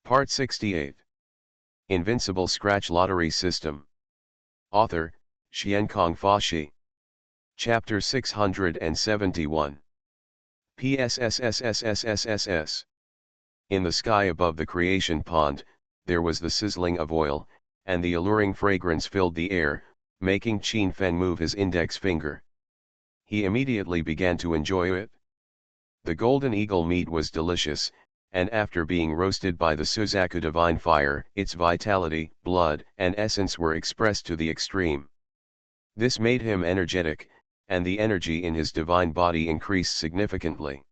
Part 68. Invincible Scratch Lottery System. Author, Xiankong Fashi. Chapter 671. PSSSSSSSS. In the sky above the creation pond, there was the sizzling of oil, and the alluring fragrance filled the air, making Qin Feng move his index finger. He immediately began to enjoy it. The golden eagle meat was delicious, and after being roasted by the Suzaku divine fire, its vitality, blood, and essence were expressed to the extreme. This made him energetic, and the energy in his divine body increased significantly.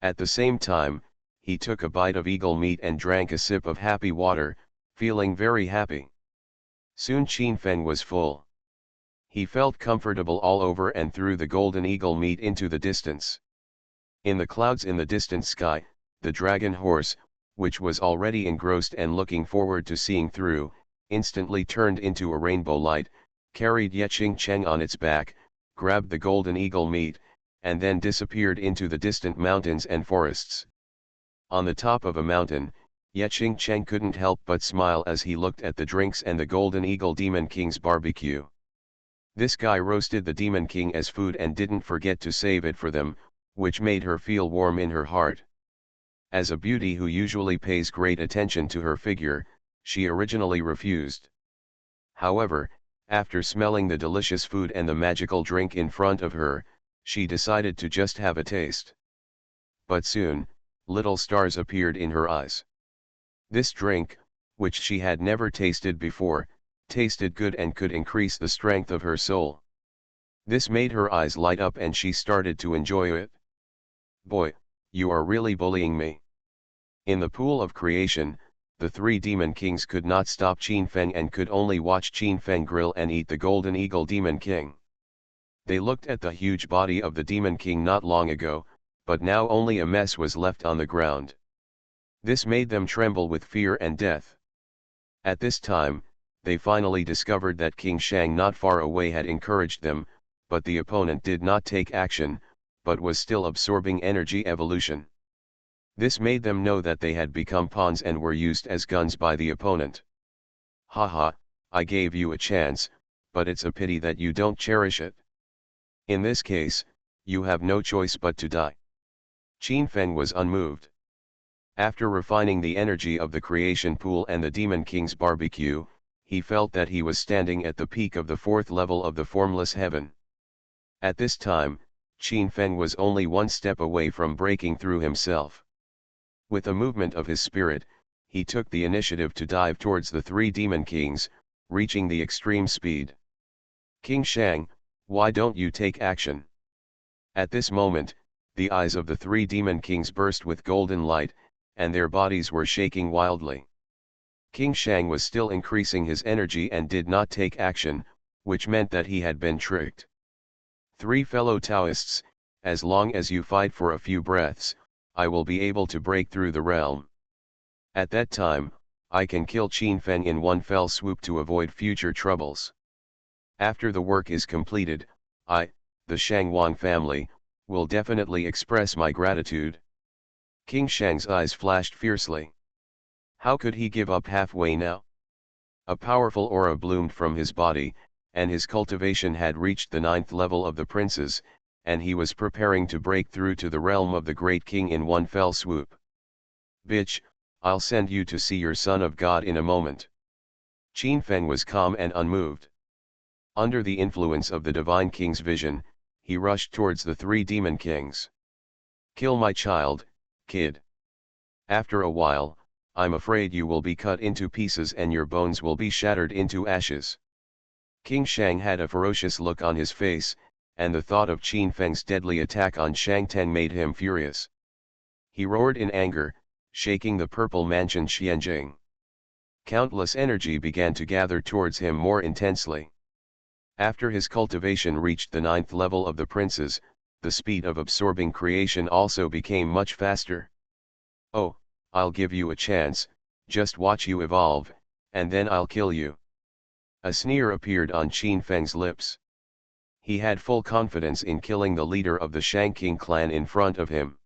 At the same time, he took a bite of eagle meat and drank a sip of happy water, feeling very happy. Soon Qin Feng was full. He felt comfortable all over and threw the golden eagle meat into the distance. In the clouds in the distant sky, the dragon horse, which was already engrossed and looking forward to seeing through, instantly turned into a rainbow light, carried Yeching Cheng on its back, grabbed the golden eagle meat, and then disappeared into the distant mountains and forests. On the top of a mountain, Yeching Cheng couldn't help but smile as he looked at the drinks and the golden eagle Demon King's barbecue. This guy roasted the Demon King as food and didn't forget to save it for them, which made her feel warm in her heart. As a beauty who usually pays great attention to her figure, she originally refused. However, after smelling the delicious food and the magical drink in front of her, she decided to just have a taste. But soon, little stars appeared in her eyes. This drink, which she had never tasted before, tasted good and could increase the strength of her soul. This made her eyes light up and she started to enjoy it. "Boy, you are really bullying me." In the pool of creation, the three demon kings could not stop Qin Feng and could only watch Qin Feng grill and eat the golden eagle demon king. They looked at the huge body of the demon king not long ago, but now only a mess was left on the ground. This made them tremble with fear and death. At this time, they finally discovered that King Shang not far away had encouraged them, but the opponent did not take action, but was still absorbing energy evolution. This made them know that they had become pawns and were used as guns by the opponent. "Haha, I gave you a chance, but it's a pity that you don't cherish it. In this case, you have no choice but to die." Qin Feng was unmoved. After refining the energy of the creation pool and the Demon King's barbecue, he felt that he was standing at the peak of the fourth level of the formless heaven. At this time, Qin Feng was only one step away from breaking through himself. With a movement of his spirit, he took the initiative to dive towards the three demon kings, reaching the extreme speed. "King Shang, why don't you take action?" At this moment, the eyes of the three demon kings burst with golden light, and their bodies were shaking wildly. King Shang was still increasing his energy and did not take action, which meant that he had been tricked. "Three fellow Taoists, as long as you fight for a few breaths, I will be able to break through the realm. At that time, I can kill Qin Feng in one fell swoop to avoid future troubles. After the work is completed, I, the Shangwang family, will definitely express my gratitude." King Shang's eyes flashed fiercely. How could he give up halfway now? A powerful aura bloomed from his body, and his cultivation had reached the 9th level of the princes, and he was preparing to break through to the realm of the great king in one fell swoop. "Bitch, I'll send you to see your son of God in a moment." Qin Feng was calm and unmoved. Under the influence of the divine king's vision, he rushed towards the three demon kings. "Kill my child, kid. After a while, I'm afraid you will be cut into pieces and your bones will be shattered into ashes." King Shang had a ferocious look on his face, and the thought of Qin Feng's deadly attack on Shang Teng made him furious. He roared in anger, shaking the purple mansion Xianjing. Countless energy began to gather towards him more intensely. After his cultivation reached the 9th level of the princes, the speed of absorbing creation also became much faster. "Oh, I'll give you a chance, just watch you evolve, and then I'll kill you." A sneer appeared on Qin Feng's lips. He had full confidence in killing the leader of the Shang King clan in front of him.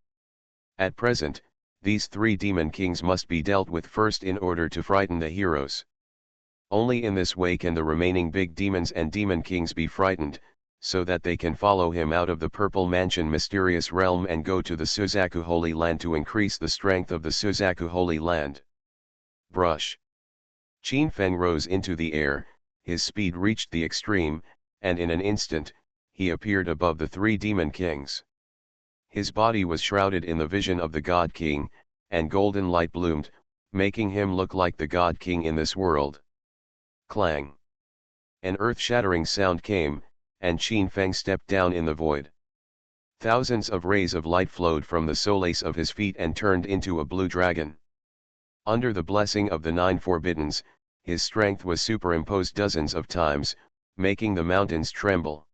At present, These three demon kings must be dealt with first in order to frighten the heroes. Only in this way can the remaining big demons and demon kings be frightened, so that they can follow him out of the Purple Mansion mysterious realm and go to the Suzaku Holy Land to increase the strength of the Suzaku Holy Land. Brush. Qin Feng rose into the air, his speed reached the extreme, and in an instant, he appeared above the three demon kings. His body was shrouded in the vision of the God King, and golden light bloomed, making him look like the God King in this world. Clang. An earth-shattering sound came, and Qin Feng stepped down in the void. Thousands of rays of light flowed from the solace of his feet and turned into a blue dragon. Under the blessing of the Nine Forbiddens, his strength was superimposed dozens of times, making the mountains tremble.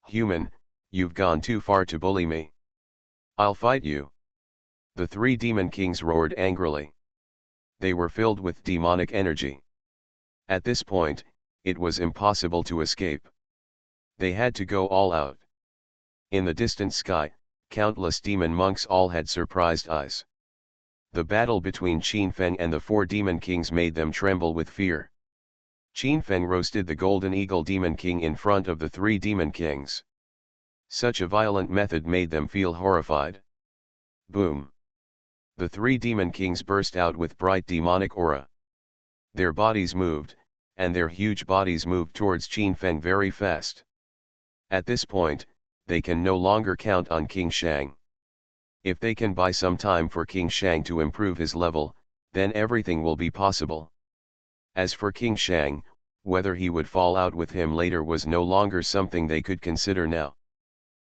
Human, you've gone too far to bully me. I'll fight you. The three demon kings roared angrily. They were filled with demonic energy. At this point, it was impossible to escape. They had to go all out. In the distant sky, countless demon monks all had surprised eyes. The battle between Qin Feng and the four demon kings made them tremble with fear. Qin Feng roasted the golden eagle demon king in front of the three demon kings. Such a violent method made them feel horrified. Boom! The three demon kings burst out with bright demonic aura. Their bodies moved, and their huge bodies moved towards Qin Feng very fast. At this point, they can no longer count on King Shang. If they can buy some time for King Shang to improve his level, then everything will be possible. As for King Shang, whether he would fall out with him later was no longer something they could consider now.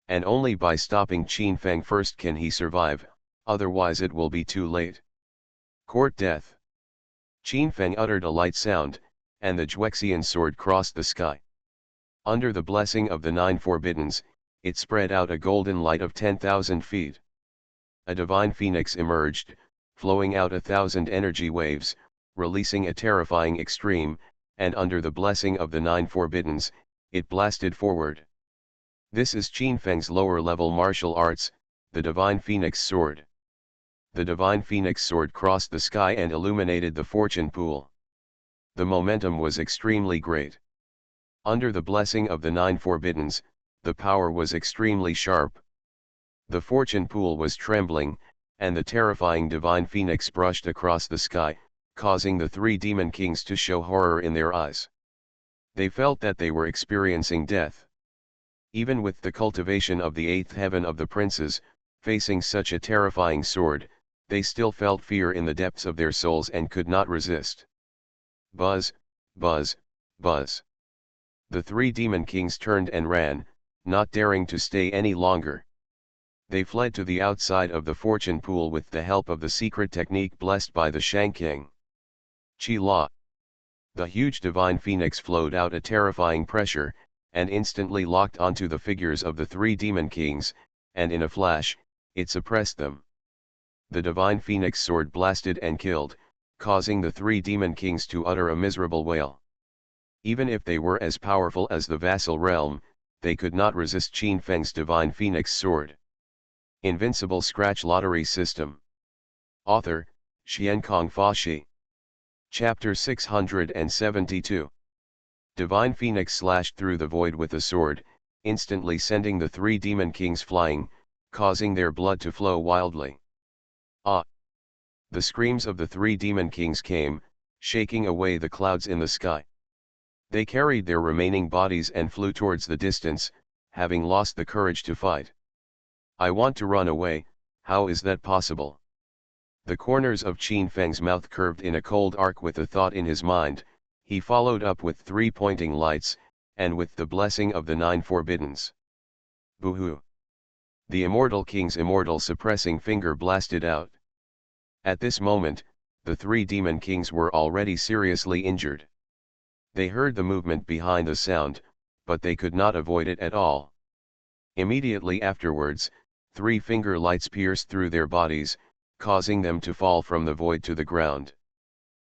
And only by stopping Qin Feng first can he survive, otherwise it will be too late. Court death. Qin Feng uttered a light sound, and the Juexian sword crossed the sky. Under the blessing of the Nine Forbiddens, it spread out a golden light of 10,000 feet. A divine phoenix emerged, flowing out 1,000 energy waves, releasing a terrifying extreme, and under the blessing of the Nine Forbiddens, it blasted forward. This is Qin Feng's lower-level martial arts, the divine phoenix sword. The divine phoenix sword crossed the sky and illuminated the fortune pool. The momentum was extremely great. Under the blessing of the Nine Forbiddens, the power was extremely sharp. The fortune pool was trembling, and the terrifying divine phoenix brushed across the sky, causing the three demon kings to show horror in their eyes. They felt that they were experiencing death. Even with the cultivation of the eighth heaven of the princes, facing such a terrifying sword, they still felt fear in the depths of their souls and could not resist. Buzz, buzz, buzz. The three demon kings turned and ran, not daring to stay any longer. They fled to the outside of the fortune pool with the help of the secret technique blessed by the Shang King. Chi La. The huge divine phoenix flowed out a terrifying pressure, and instantly locked onto the figures of the three demon kings, and in a flash, it suppressed them. The divine phoenix sword blasted and killed, causing the three demon kings to utter a miserable wail. Even if they were as powerful as the vassal realm, they could not resist Qin Feng's divine phoenix sword. Invincible Scratch Lottery System. Author, Xiankong Fashi. Chapter 672. Divine Phoenix slashed through the void with a sword, instantly sending the three demon kings flying, causing their blood to flow wildly. Ah! The screams of the three demon kings came, shaking away the clouds in the sky. They carried their remaining bodies and flew towards the distance, having lost the courage to fight. I want to run away, how is that possible? The corners of Qin Feng's mouth curved in a cold arc with a thought in his mind. He followed up with three pointing lights, and with the blessing of the Nine Forbiddens. Boo-hoo! The immortal king's immortal suppressing finger blasted out. At this moment, the three demon kings were already seriously injured. They heard the movement behind the sound, but they could not avoid it at all. Immediately afterwards, three finger lights pierced through their bodies, causing them to fall from the void to the ground.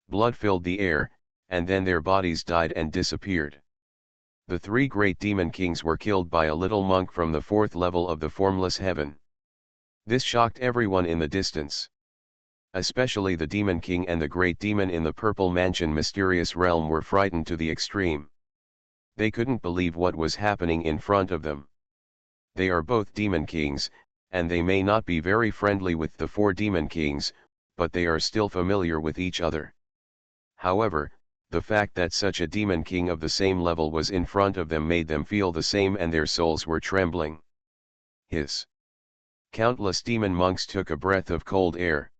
Blood filled the air, and then their bodies died and disappeared. The three great demon kings were killed by a little monk from the fourth level of the formless heaven. This shocked everyone in the distance. Especially the Demon King and the Great Demon in the Purple Mansion mysterious realm were frightened to the extreme. They couldn't believe what was happening in front of them. They are both Demon Kings, and they may not be very friendly with the four Demon Kings, but they are still familiar with each other. However, the fact that such a Demon King of the same level was in front of them made them feel the same, and their souls were trembling. Countless demon monks took a breath of cold air.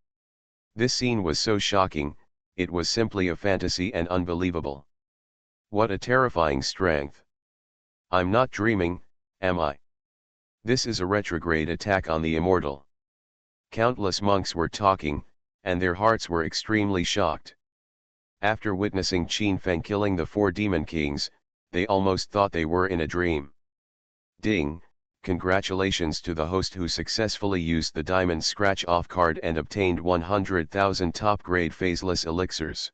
This scene was so shocking, it was simply a fantasy and unbelievable. What a terrifying strength! I'm not dreaming, am I? This is a retrograde attack on the immortal. Countless monks were talking, and their hearts were extremely shocked. After witnessing Qin Feng killing the four demon kings, they almost thought they were in a dream. Ding! Congratulations to the host who successfully used the diamond scratch-off card and obtained 100,000 top-grade phaseless elixirs.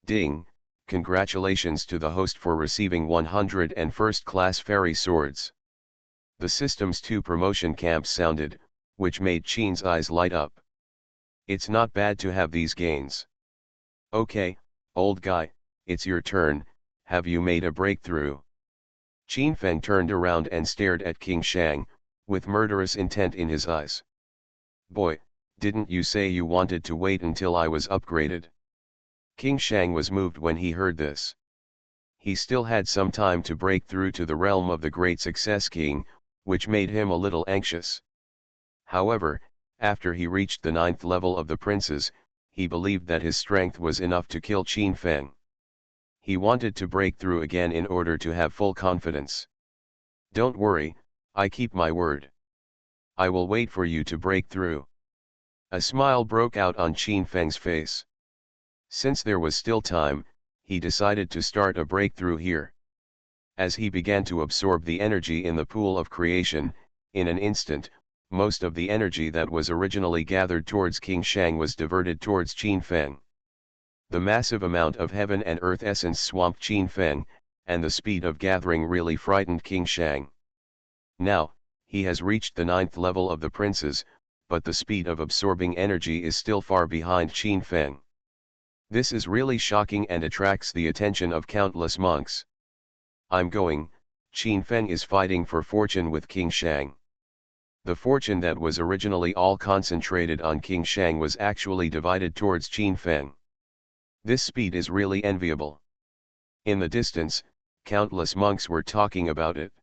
Ding! Congratulations to the host for receiving 100 and first-class fairy swords. The Systems 2 promotion camp sounded, which made Qin's eyes light up. It's not bad to have these gains. Okay, old guy, it's your turn. Have you made a breakthrough? Qin Feng turned around and stared at King Shang, with murderous intent in his eyes. Boy, didn't you say you wanted to wait until I was upgraded? King Shang was moved when he heard this. He still had some time to break through to the realm of the Great Success King, which made him a little anxious. However, after he reached the 9th level of the princes, he believed that his strength was enough to kill Qin Feng. He wanted to break through again in order to have full confidence. Don't worry, I keep my word. I will wait for you to break through. A smile broke out on Qin Feng's face. Since there was still time, he decided to start a breakthrough here. As he began to absorb the energy in the pool of creation, in an instant, most of the energy that was originally gathered towards King Shang was diverted towards Qin Feng. The massive amount of heaven and earth essence swamped Qin Feng, and the speed of gathering really frightened King Shang. Now, he has reached the 9th level of the princes, but the speed of absorbing energy is still far behind Qin Feng. This is really shocking and attracts the attention of countless monks. I'm going, Qin Feng is fighting for fortune with King Shang. The fortune that was originally all concentrated on King Shang was actually divided towards Qin Feng. This speed is really enviable. In the distance, countless monks were talking about it.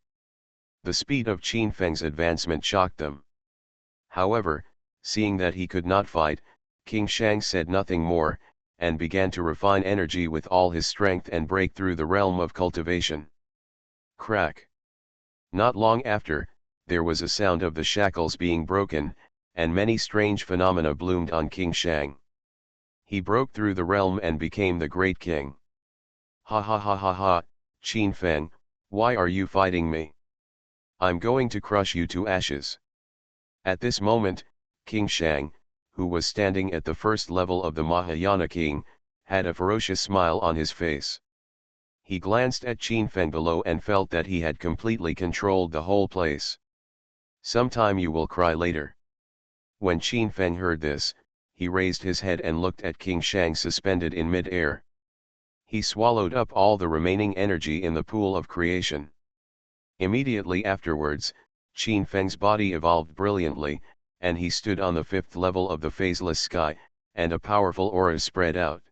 The speed of Qin Feng's advancement shocked them. However, seeing that he could not fight, King Shang said nothing more, and began to refine energy with all his strength and break through the realm of cultivation. Crack! Not long after, there was a sound of the shackles being broken, and many strange phenomena bloomed on King Shang. He broke through the realm and became the great king. Ha ha ha ha ha, Qin Feng, why are you fighting me? I'm going to crush you to ashes. At this moment, King Shang, who was standing at the first level of the Mahayana King, had a ferocious smile on his face. He glanced at Qin Feng below and felt that he had completely controlled the whole place. Sometime you will cry later. When Qin Feng heard this, he raised his head and looked at King Shang suspended in mid-air. He swallowed up all the remaining energy in the pool of creation. Immediately afterwards, Qin Feng's body evolved brilliantly, and he stood on the 5th level of the phaseless sky, and a powerful aura spread out.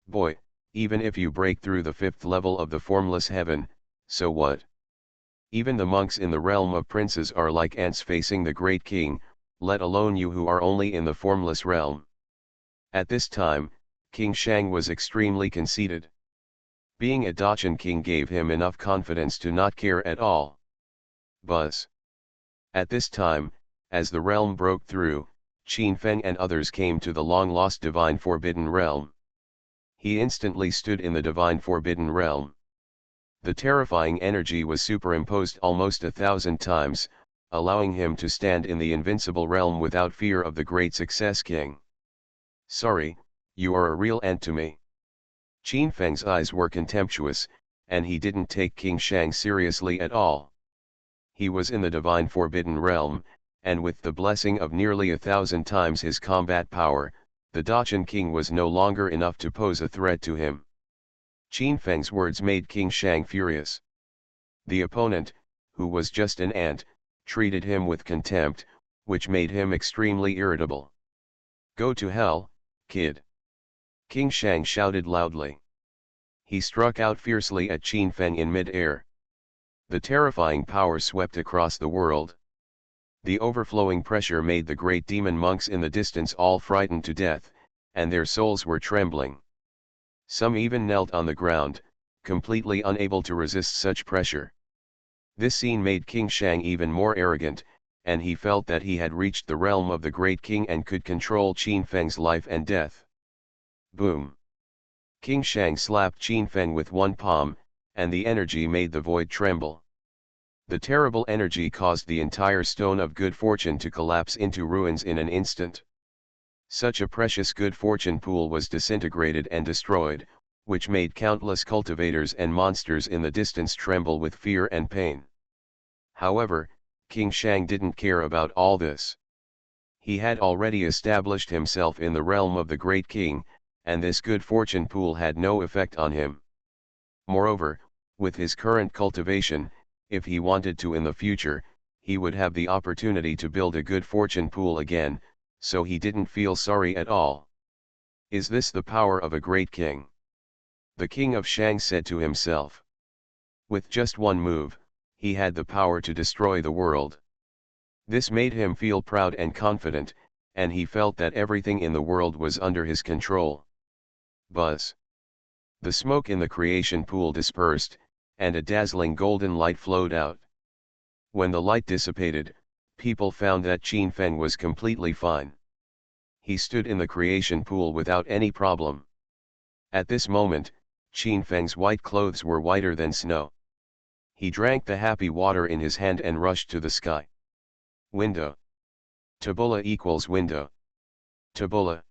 Boy, even if you break through the 5th level of the formless heaven, so what? Even the monks in the realm of princes are like ants facing the great king, let alone you who are only in the formless realm. At this time, King Shang was extremely conceited. Being a Dachan king gave him enough confidence to not care at all. Buzz. At this time, as the realm broke through, Qin Feng and others came to the long-lost Divine Forbidden Realm. He instantly stood in the Divine Forbidden Realm. The terrifying energy was superimposed almost 1,000 times, allowing him to stand in the Invincible Realm without fear of the Great Success King. Sorry, you are a real ant to me. Qin Feng's eyes were contemptuous, and he didn't take King Shang seriously at all. He was in the Divine Forbidden Realm, and with the blessing of nearly 1,000 times his combat power, the Dachan king was no longer enough to pose a threat to him. Qin Feng's words made King Shang furious. The opponent, who was just an ant, treated him with contempt, which made him extremely irritable. "Go to hell, kid!" King Shang shouted loudly. He struck out fiercely at Qin Feng in mid-air. The terrifying power swept across the world. The overflowing pressure made the great demon monks in the distance all frightened to death, and their souls were trembling. Some even knelt on the ground, completely unable to resist such pressure. This scene made King Shang even more arrogant, and he felt that he had reached the realm of the great king and could control Qin Feng's life and death. Boom! King Shang slapped Qin Feng with one palm, and the energy made the void tremble. The terrible energy caused the entire stone of good fortune to collapse into ruins in an instant. Such a precious good fortune pool was disintegrated and destroyed, which made countless cultivators and monsters in the distance tremble with fear and pain. However, King Shang didn't care about all this. He had already established himself in the realm of the great king, and this good fortune pool had no effect on him. Moreover, with his current cultivation, if he wanted to in the future, he would have the opportunity to build a good fortune pool again, so he didn't feel sorry at all. Is this the power of a great king? The king of Shang said to himself. With just one move, he had the power to destroy the world. This made him feel proud and confident, and he felt that everything in the world was under his control. Buzz! The smoke in the creation pool dispersed, and a dazzling golden light flowed out. When the light dissipated, people found that Qin Feng was completely fine. He stood in the creation pool without any problem. At this moment, Qin Feng's white clothes were whiter than snow. He drank the happy water in his hand and rushed to the sky. Window. Tabula equals window. Tabula.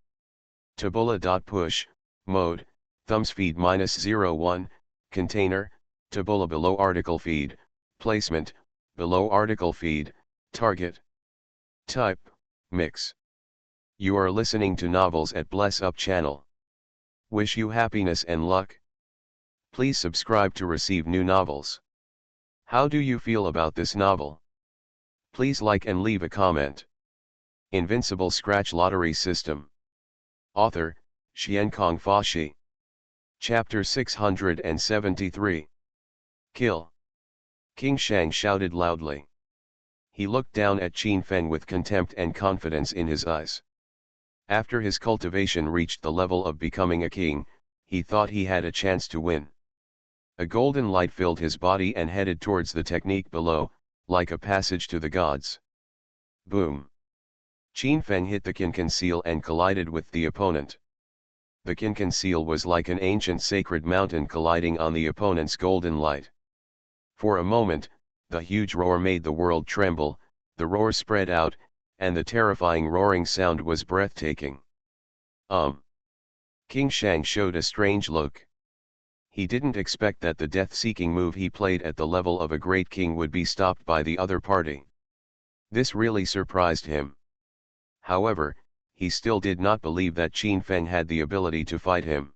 Tabula.push, mode, thumbs feed -01, container, tabula below article feed, placement, below article feed, target. Type, mix. You are listening to novels at Bless Up channel. Wish you happiness and luck. Please subscribe to receive new novels. How do you feel about this novel? Please like and leave a comment. Invincible Scratch Lottery System. Author, Xiankong Fashi. Chapter 673. Kill. King Shang shouted loudly. He looked down at Qin Feng with contempt and confidence in his eyes. After his cultivation reached the level of becoming a king, he thought he had a chance to win. A golden light filled his body and headed towards the technique below, like a passage to the gods. Boom! Qin Feng hit the Qinqin seal and collided with the opponent. The Qinqin seal was like an ancient sacred mountain colliding on the opponent's golden light. For a moment, the huge roar made the world tremble, the roar spread out, and the terrifying roaring sound was breathtaking. King Shang showed a strange look. He didn't expect that the death-seeking move he played at the level of a great king would be stopped by the other party. This really surprised him. However, he still did not believe that Qin Feng had the ability to fight him.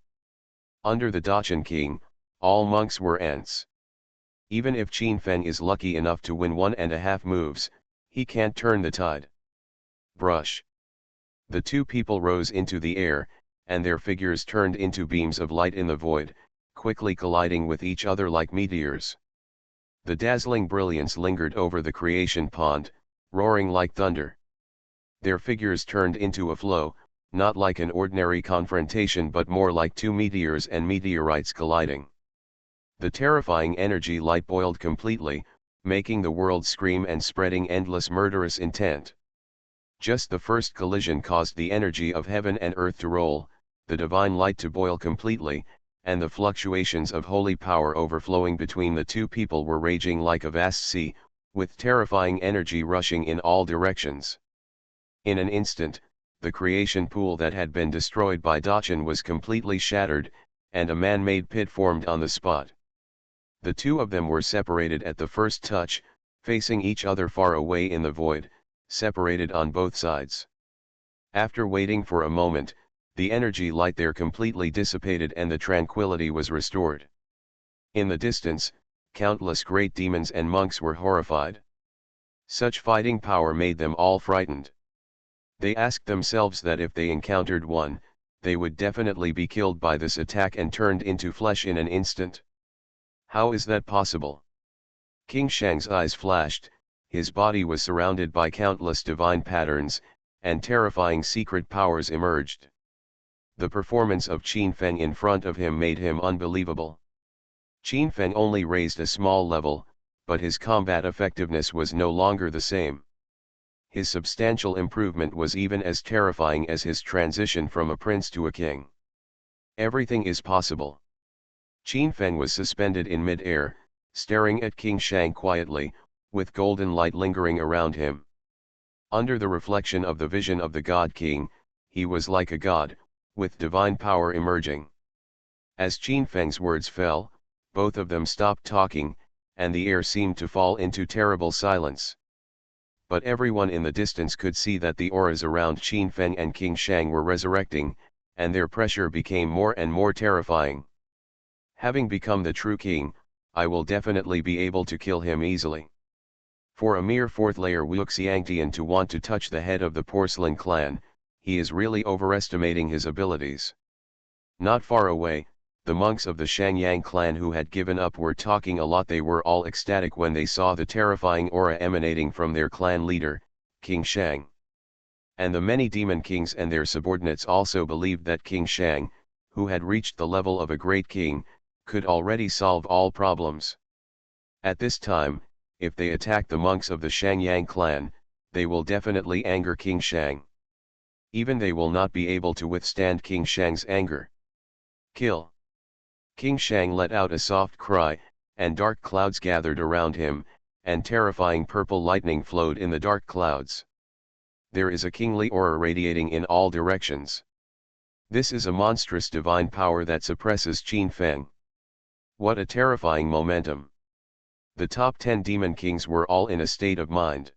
Under the Dachan king, all monks were ants. Even if Qin Feng is lucky enough to win 1.5 moves, he can't turn the tide. Brush. The two people rose into the air, and their figures turned into beams of light in the void, quickly colliding with each other like meteors. The dazzling brilliance lingered over the creation pond, roaring like thunder. Their figures turned into a flow, not like an ordinary confrontation but more like two meteors and meteorites colliding. The terrifying energy light boiled completely, making the world scream and spreading endless murderous intent. Just the first collision caused the energy of heaven and earth to roll, the divine light to boil completely, and the fluctuations of holy power overflowing between the two people were raging like a vast sea, with terrifying energy rushing in all directions. In an instant, the creation pool that had been destroyed by Dachan was completely shattered, and a man-made pit formed on the spot. The two of them were separated at the first touch, facing each other far away in the void, separated on both sides. After waiting for a moment, the energy light there completely dissipated and the tranquility was restored. In the distance, countless great demons and monks were horrified. Such fighting power made them all frightened. They asked themselves that if they encountered one, they would definitely be killed by this attack and turned into flesh in an instant. How is that possible? King Shang's eyes flashed, his body was surrounded by countless divine patterns, and terrifying secret powers emerged. The performance of Qin Feng in front of him made him unbelievable. Qin Feng only raised a small level, but his combat effectiveness was no longer the same. His substantial improvement was even as terrifying as his transition from a prince to a king. Everything is possible. Qin Feng was suspended in mid-air, staring at King Shang quietly, with golden light lingering around him. Under the reflection of the vision of the God King, he was like a god, with divine power emerging. As Qin Feng's words fell, both of them stopped talking, and the air seemed to fall into terrible silence. But everyone in the distance could see that the auras around Qin Feng and King Shang were resurrecting, and their pressure became more and more terrifying. Having become the true king, I will definitely be able to kill him easily. For a mere fourth-layer Wuxiangtian to want to touch the head of the porcelain clan, he is really overestimating his abilities. Not far away, the monks of the Shangyang clan who had given up were talking a lot. They were all ecstatic when they saw the terrifying aura emanating from their clan leader, King Shang. And the many demon kings and their subordinates also believed that King Shang, who had reached the level of a great king, could already solve all problems. At this time, if they attack the monks of the Shangyang clan, they will definitely anger King Shang. Even they will not be able to withstand King Shang's anger. Kill! King Shang let out a soft cry, and dark clouds gathered around him, and terrifying purple lightning flowed in the dark clouds. There is a kingly aura radiating in all directions. This is a monstrous divine power that suppresses Qin Feng. What a terrifying momentum! The top 10 demon kings were all in a state of mind.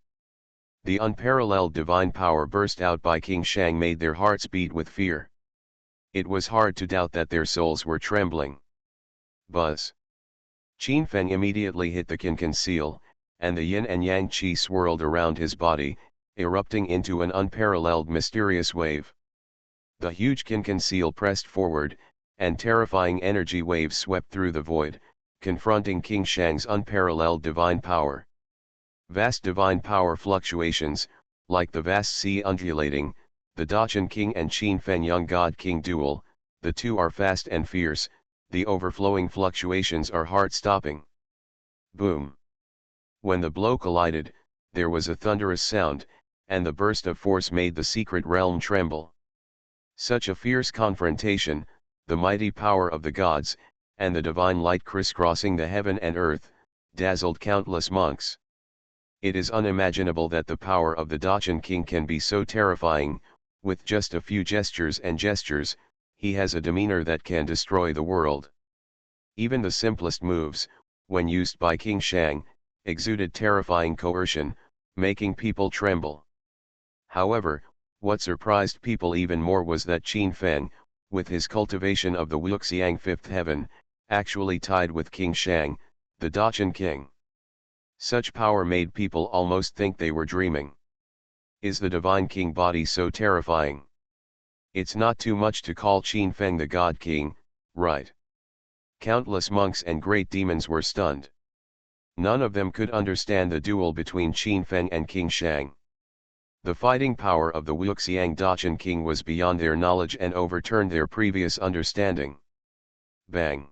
The unparalleled divine power burst out by King Shang made their hearts beat with fear. It was hard to doubt that their souls were trembling. Buzz! Qin Feng immediately hit the Qin seal, and the yin and yang qi swirled around his body, erupting into an unparalleled mysterious wave. The huge Qin seal pressed forward, and terrifying energy waves swept through the void, confronting King Shang's unparalleled divine power. Vast divine power fluctuations, like the vast sea undulating, the Dacheng King and Qin Feng Young God King duel, the two are fast and fierce, the overflowing fluctuations are heart-stopping. Boom! When the blow collided, there was a thunderous sound, and the burst of force made the secret realm tremble. Such a fierce confrontation, the mighty power of the gods, and the divine light crisscrossing the heaven and earth, dazzled countless monks. It is unimaginable that the power of the Dacheng King can be so terrifying. With just a few gestures, he has a demeanor that can destroy the world. Even the simplest moves, when used by King Shang, exuded terrifying coercion, making people tremble. However, what surprised people even more was that Qin Feng, with his cultivation of the Wuxiang fifth heaven, actually tied with King Shang, the Dacheng King. Such power made people almost think they were dreaming. Is the Divine King body so terrifying? It's not too much to call Qin Feng the God King, right? Countless monks and great demons were stunned. None of them could understand the duel between Qin Feng and King Shang. The fighting power of the Wuxiang Dacheng King was beyond their knowledge and overturned their previous understanding. Bang!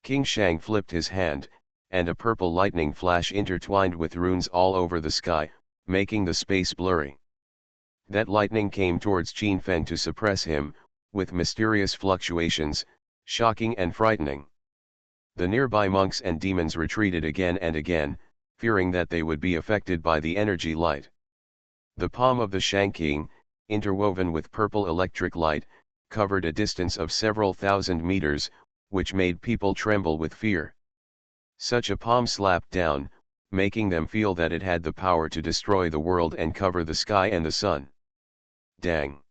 King Shang flipped his hand, and a purple lightning flash intertwined with runes all over the sky, making the space blurry. That lightning came towards Qin Feng to suppress him, with mysterious fluctuations, shocking and frightening. The nearby monks and demons retreated again and again, fearing that they would be affected by the energy light. The palm of the Shang King, interwoven with purple electric light, covered a distance of several thousand meters, which made people tremble with fear. Such a palm slapped down, making them feel that it had the power to destroy the world and cover the sky and the sun. Dang!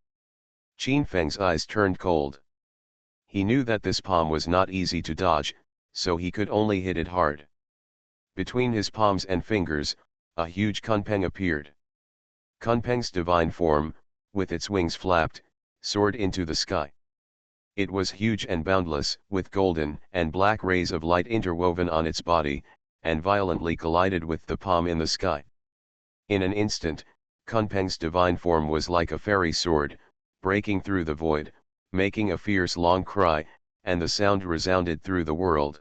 Qin Feng's eyes turned cold. He knew that this palm was not easy to dodge, so he could only hit it hard. Between his palms and fingers, a huge Kunpeng appeared. Kunpeng's divine form, with its wings flapped, soared into the sky. It was huge and boundless, with golden and black rays of light interwoven on its body, and violently collided with the palm in the sky. In an instant, Kunpeng's divine form was like a fairy sword, breaking through the void, making a fierce long cry, and the sound resounded through the world.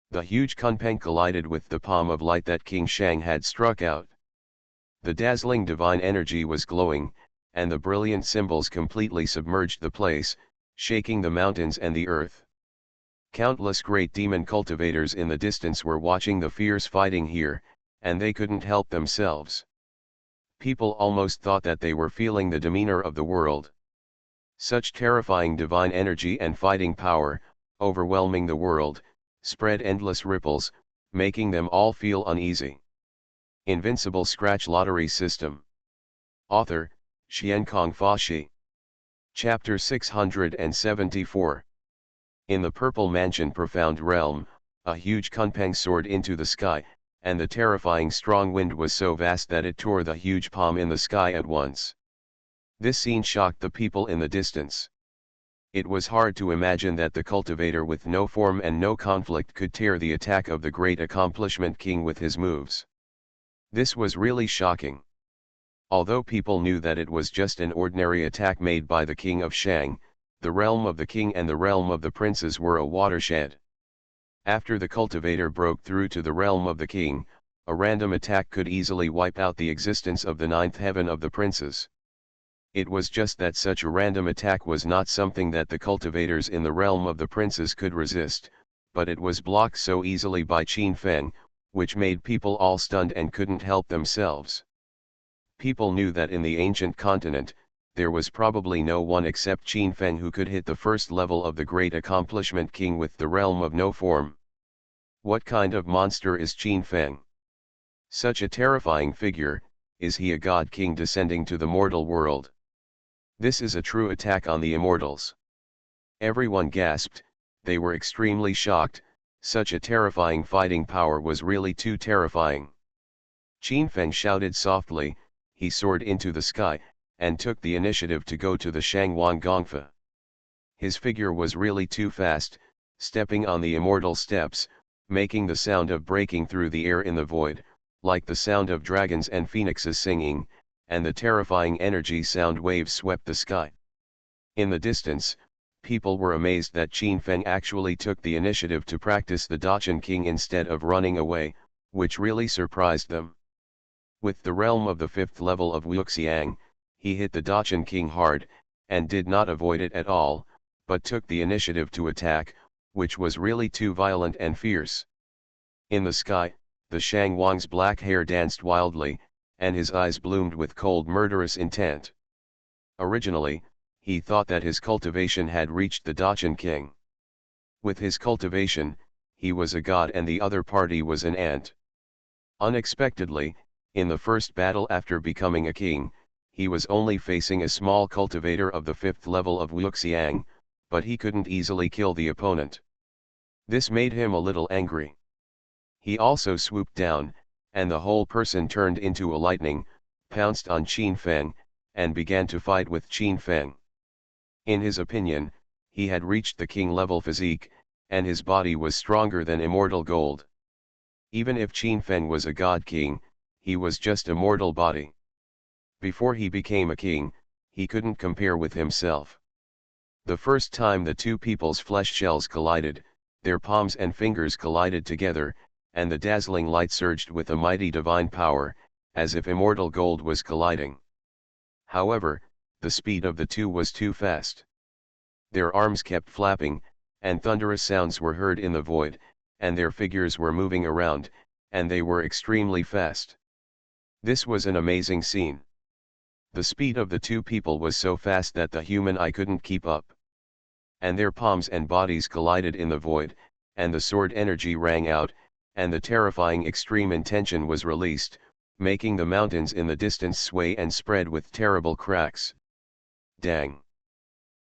The huge Kunpeng collided with the palm of light that King Shang had struck out. The dazzling divine energy was glowing, and the brilliant symbols completely submerged the place, shaking the mountains and the earth. Countless great demon cultivators in the distance were watching the fierce fighting here, and they couldn't help themselves. People almost thought that they were feeling the demeanor of the world. Such terrifying divine energy and fighting power, overwhelming the world, spread endless ripples, making them all feel uneasy. Invincible Scratch Lottery System. Author, Xiankong Fashi. Chapter 674. In the Purple Mansion Profound Realm, a huge Kunpeng soared into the sky, and the terrifying strong wind was so vast that it tore the huge palm in the sky at once. This scene shocked the people in the distance. It was hard to imagine that the cultivator with no form and no conflict could tear the attack of the great accomplishment king with his moves. This was really shocking. Although people knew that it was just an ordinary attack made by the king of Shang, the realm of the king and the realm of the princes were a watershed. After the cultivator broke through to the realm of the king, a random attack could easily wipe out the existence of the ninth heaven of the princes. It was just that such a random attack was not something that the cultivators in the realm of the princes could resist, but it was blocked so easily by Qin Feng, which made people all stunned and couldn't help themselves. People knew that in the ancient continent, there was probably no one except Qin Feng who could hit the first level of the great accomplishment king with the realm of no form. What kind of monster is Qin Feng? Such a terrifying figure, is he a god king descending to the mortal world? This is a true attack on the immortals. Everyone gasped, they were extremely shocked, such a terrifying fighting power was really too terrifying. Qin Feng shouted softly, he soared into the sky, and took the initiative to go to the Shangwang Gongfa. His figure was really too fast, stepping on the immortal steps, making the sound of breaking through the air in the void, like the sound of dragons and phoenixes singing, and the terrifying energy sound waves swept the sky. In the distance, people were amazed that Qin Feng actually took the initiative to practice the Dachshund King instead of running away, which really surprised them. With the realm of the fifth level of Wuxiang, he hit the Dachshund King hard, and did not avoid it at all, but took the initiative to attack, which was really too violent and fierce. In the sky, the Shangwang's black hair danced wildly, and his eyes bloomed with cold murderous intent. Originally, he thought that his cultivation had reached the Dachshund King. With his cultivation, he was a god and the other party was an ant. Unexpectedly, in the first battle after becoming a king, he was only facing a small cultivator of the fifth level of Wuxiang, but he couldn't easily kill the opponent. This made him a little angry. He also swooped down, and the whole person turned into a lightning, pounced on Qin Feng, and began to fight with Qin Feng. In his opinion, he had reached the king-level physique, and his body was stronger than immortal gold. Even if Qin Feng was a god king, he was just a mortal body. Before he became a king, he couldn't compare with himself. The first time the two people's flesh shells collided, their palms and fingers collided together, and the dazzling light surged with a mighty divine power, as if immortal gold was colliding. However, the speed of the two was too fast. Their arms kept flapping, and thunderous sounds were heard in the void, and their figures were moving around, and they were extremely fast. This was an amazing scene. The speed of the two people was so fast that the human eye couldn't keep up. And their palms and bodies collided in the void, and the sword energy rang out, and the terrifying extreme intention was released, making the mountains in the distance sway and spread with terrible cracks. Dang!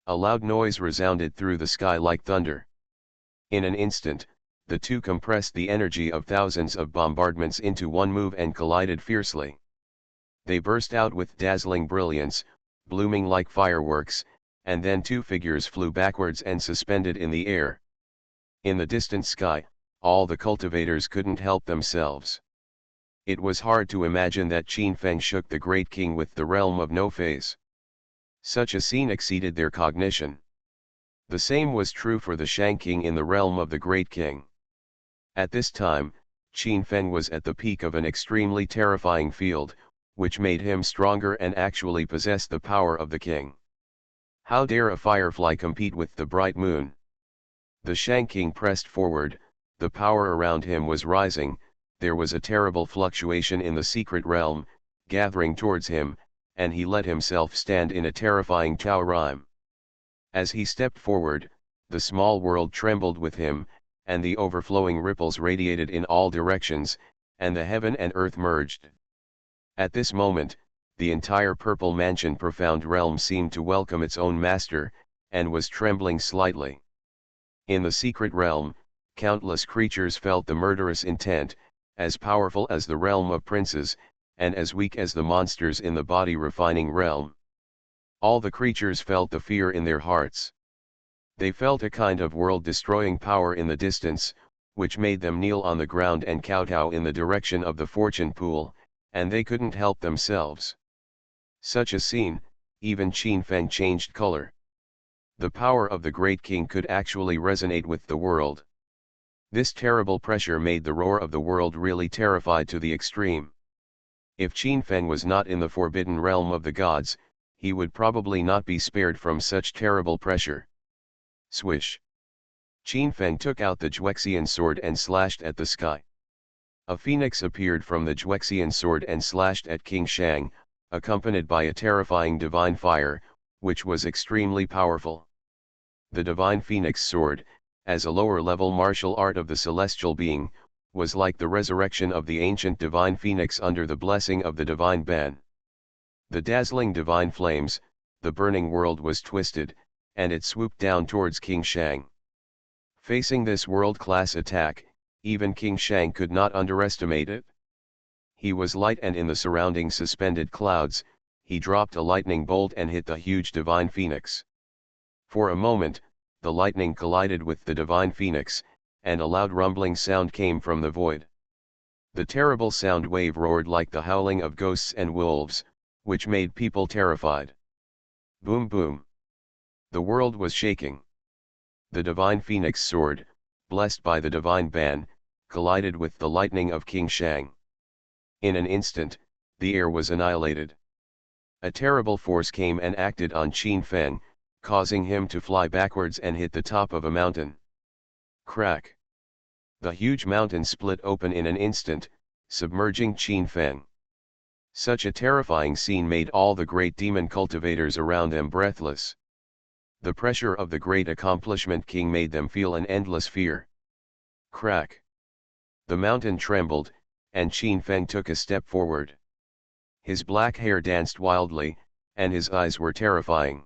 A loud noise resounded through the sky like thunder. In an instant, the two compressed the energy of thousands of bombardments into one move and collided fiercely. They burst out with dazzling brilliance, blooming like fireworks, and then two figures flew backwards and suspended in the air. In the distant sky, all the cultivators couldn't help themselves. It was hard to imagine that Qin Feng shook the great king with the realm of no phase. Such a scene exceeded their cognition. The same was true for the Shang king in the realm of the great king. At this time, Qin Feng was at the peak of an extremely terrifying field, which made him stronger and actually possess the power of the king. How dare a firefly compete with the bright moon? The Shang king pressed forward, the power around him was rising, there was a terrible fluctuation in the secret realm, gathering towards him, and he let himself stand in a terrifying Tao rhyme. As he stepped forward, the small world trembled with him, and the overflowing ripples radiated in all directions, and the heaven and earth merged. At this moment, the entire purple mansion profound realm seemed to welcome its own master, and was trembling slightly. In the secret realm, countless creatures felt the murderous intent, as powerful as the realm of princes, and as weak as the monsters in the body refining realm. All the creatures felt the fear in their hearts. They felt a kind of world-destroying power in the distance, which made them kneel on the ground and kowtow in the direction of the fortune pool, and they couldn't help themselves. Such a scene, even Qin Feng changed color. The power of the great king could actually resonate with the world. This terrible pressure made the roar of the world really terrified to the extreme. If Qin Feng was not in the forbidden realm of the gods, he would probably not be spared from such terrible pressure. Swish! Qin Feng took out the Juexian sword and slashed at the sky. A phoenix appeared from the Juexian sword and slashed at King Shang, accompanied by a terrifying divine fire, which was extremely powerful. The divine phoenix sword, as a lower-level martial art of the celestial being, was like the resurrection of the ancient divine phoenix under the blessing of the divine ban. The dazzling divine flames, the burning world was twisted, and it swooped down towards King Shang. Facing this world-class attack, even King Shang could not underestimate it. He was light, and in the surrounding suspended clouds, he dropped a lightning bolt and hit the huge divine phoenix. For a moment, the lightning collided with the divine phoenix, and a loud rumbling sound came from the void. The terrible sound wave roared like the howling of ghosts and wolves, which made people terrified. Boom boom! The world was shaking. The divine phoenix sword, blessed by the divine ban, collided with the lightning of King Shang. In an instant, the air was annihilated. A terrible force came and acted on Qin Feng, causing him to fly backwards and hit the top of a mountain. Crack! The huge mountain split open in an instant, submerging Qin Feng. Such a terrifying scene made all the great demon cultivators around them breathless. The pressure of the great accomplishment king made them feel an endless fear. Crack! The mountain trembled, and Qin Feng took a step forward. His black hair danced wildly, and his eyes were terrifying.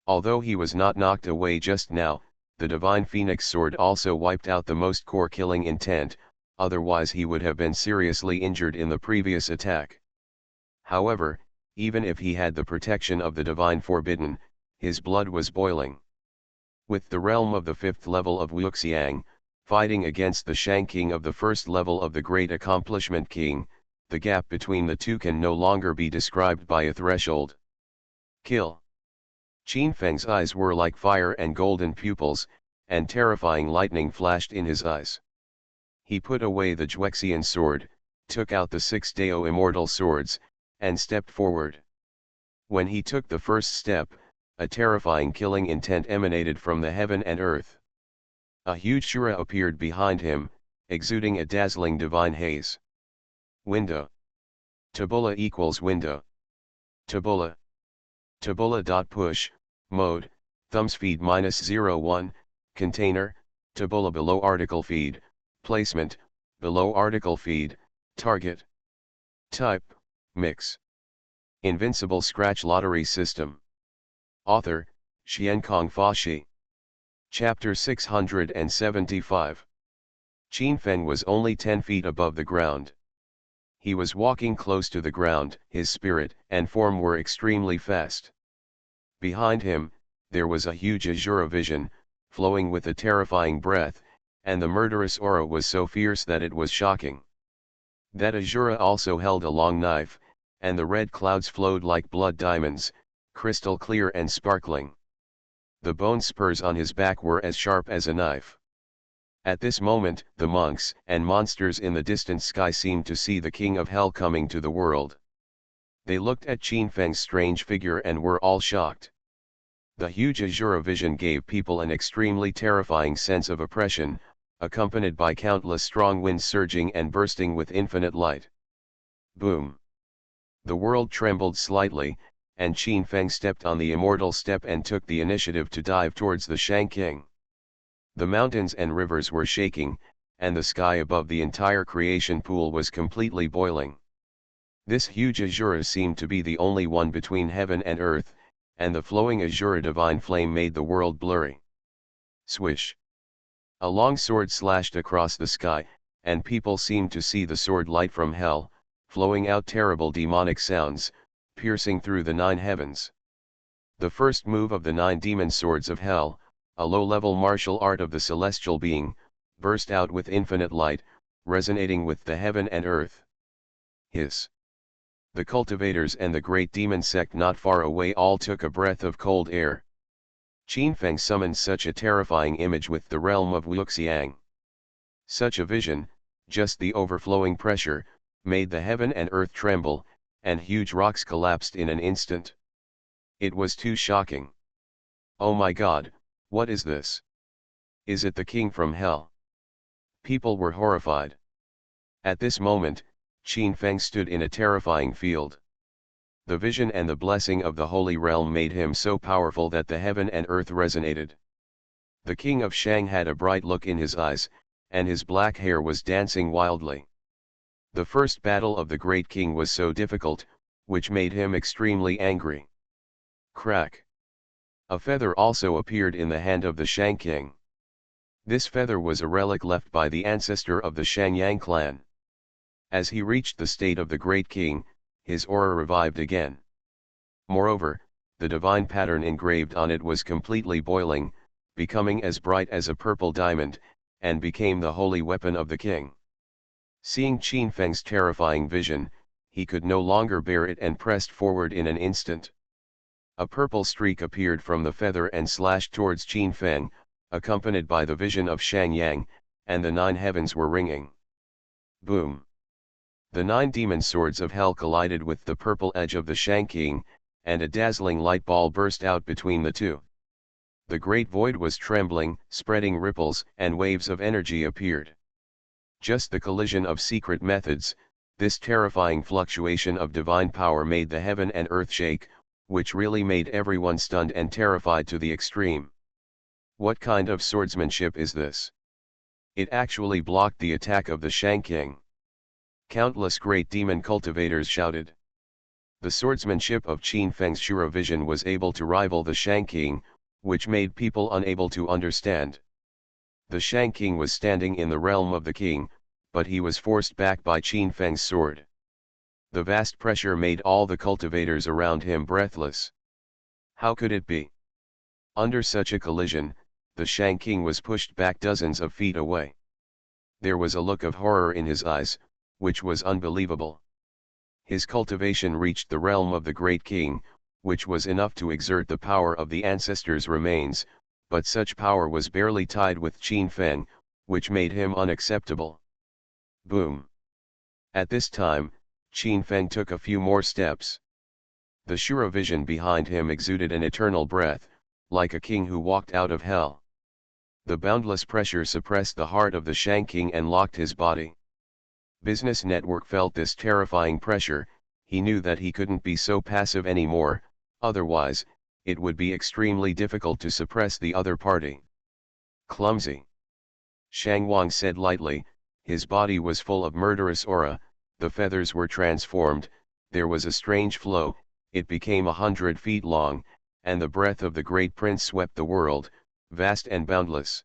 Although he was not knocked away just now, the divine phoenix sword also wiped out the most core killing intent, otherwise he would have been seriously injured in the previous attack. However, even if he had the protection of the divine forbidden, his blood was boiling. With the realm of the 5th level of Wuxiang, fighting against the Shang king of the 1st level of the great accomplishment king, the gap between the two can no longer be described by a threshold. Kill! Qin Feng's eyes were like fire and golden pupils, and terrifying lightning flashed in his eyes. He put away the Juexian sword, took out the 6 Dao immortal swords, and stepped forward. When he took the first step, a terrifying killing intent emanated from the heaven and earth. A huge Shura appeared behind him, exuding a dazzling divine haze. Window. Tabula equals window. Tabula. Tabula.push, mode, thumbs feed -01, container, tabula below article feed, placement, Below article feed, target. Type, mix. Invincible Scratch Lottery System. Author, Xiankong Fashi. Chapter 675. Qin Feng was only 10 feet above the ground. He was walking close to the ground, his spirit and form were extremely fast. Behind him, there was a huge azure vision, flowing with a terrifying breath, and the murderous aura was so fierce that it was shocking. That azure also held a long knife, and the red clouds flowed like blood diamonds, crystal clear and sparkling. The bone spurs on his back were as sharp as a knife. At this moment, the monks and monsters in the distant sky seemed to see the king of hell coming to the world. They looked at Qin Feng's strange figure and were all shocked. The huge azure vision gave people an extremely terrifying sense of oppression, accompanied by countless strong winds surging and bursting with infinite light. Boom! The world trembled slightly, and Qin Feng stepped on the immortal step and took the initiative to dive towards the Shang King. The mountains and rivers were shaking, and the sky above the entire creation pool was completely boiling. This huge azure seemed to be the only one between heaven and earth, and the flowing azure divine flame made the world blurry. Swish! A long sword slashed across the sky, and people seemed to see the sword light from hell, flowing out terrible demonic sounds, piercing through the 9 heavens. The first move of the 9 demon swords of hell, a low-level martial art of the celestial being, burst out with infinite light, resonating with the heaven and earth. Hiss! The cultivators and the great demon sect not far away all took a breath of cold air. Qin Feng summoned such a terrifying image with the realm of Wuxiang. Such a vision, just the overflowing pressure, made the heaven and earth tremble, and huge rocks collapsed in an instant. It was too shocking. Oh my God, what is this? Is it the king from hell? People were horrified. At this moment, Qin Feng stood in a terrifying field. The vision and the blessing of the holy realm made him so powerful that the heaven and earth resonated. The king of Shang had a bright look in his eyes, and his black hair was dancing wildly. The first battle of the great king was so difficult, which made him extremely angry. Crack! A feather also appeared in the hand of the Shang king. This feather was a relic left by the ancestor of the Shangyang clan. As he reached the state of the great king, his aura revived again. Moreover, the divine pattern engraved on it was completely boiling, becoming as bright as a purple diamond, and became the holy weapon of the king. Seeing Qin Feng's terrifying vision, he could no longer bear it and pressed forward in an instant. A purple streak appeared from the feather and slashed towards Qin Feng, accompanied by the vision of Shangyang, and the 9 heavens were ringing. Boom! The 9 demon swords of hell collided with the purple edge of the Shang King, and a dazzling light ball burst out between the two. The great void was trembling, spreading ripples, and waves of energy appeared. Just the collision of secret methods, this terrifying fluctuation of divine power made the heaven and earth shake, which really made everyone stunned and terrified to the extreme. What kind of swordsmanship is this? It actually blocked the attack of the Shang King. Countless great demon cultivators shouted. The swordsmanship of Qin Feng's Shura vision was able to rival the Shang King, which made people unable to understand. The Shang King was standing in the realm of the king, but he was forced back by Qin Feng's sword. The vast pressure made all the cultivators around him breathless. How could it be? Under such a collision, the Shang King was pushed back dozens of feet away. There was a look of horror in his eyes, which was unbelievable. His cultivation reached the realm of the great king, which was enough to exert the power of the ancestors' remains, but such power was barely tied with Qin Feng, which made him unacceptable. Boom! At this time, Qin Feng took a few more steps. The Shura vision behind him exuded an eternal breath, like a king who walked out of hell. The boundless pressure suppressed the heart of the Shang King and locked his body. Business Network felt this terrifying pressure. He knew that he couldn't be so passive anymore, otherwise, it would be extremely difficult to suppress the other party. Clumsy. Shang Wang said lightly, His body was full of murderous aura, the feathers were transformed, there was a strange flow, it became 100 feet long, and the breath of the great prince swept the world, vast and boundless.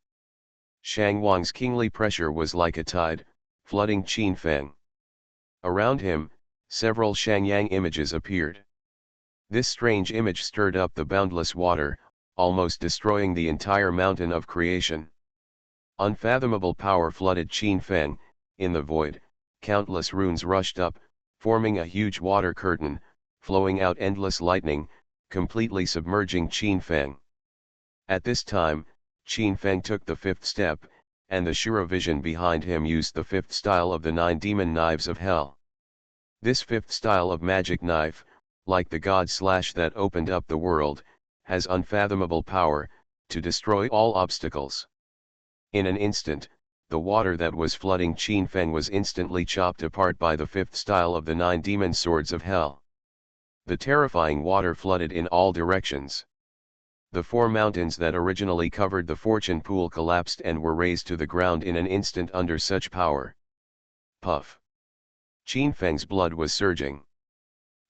Shang Wang's kingly pressure was like a tide, flooding Qin Feng. Around him, several Shangyang images appeared. This strange image stirred up the boundless water, almost destroying the entire mountain of creation. Unfathomable power flooded Qin Feng. In the void, countless runes rushed up, forming a huge water curtain, flowing out endless lightning, completely submerging Qin Feng. At this time, Qin Feng took the fifth step, and the Shura vision behind him used the fifth style of the 9 demon knives of hell. This fifth style of magic knife, like the god slash that opened up the world, has unfathomable power, to destroy all obstacles. In an instant, the water that was flooding Qin Feng was instantly chopped apart by the fifth style of the 9 demon swords of hell. The terrifying water flooded in all directions. The 4 mountains that originally covered the fortune pool collapsed and were razed to the ground in an instant under such power. Puff! Qin Feng's blood was surging.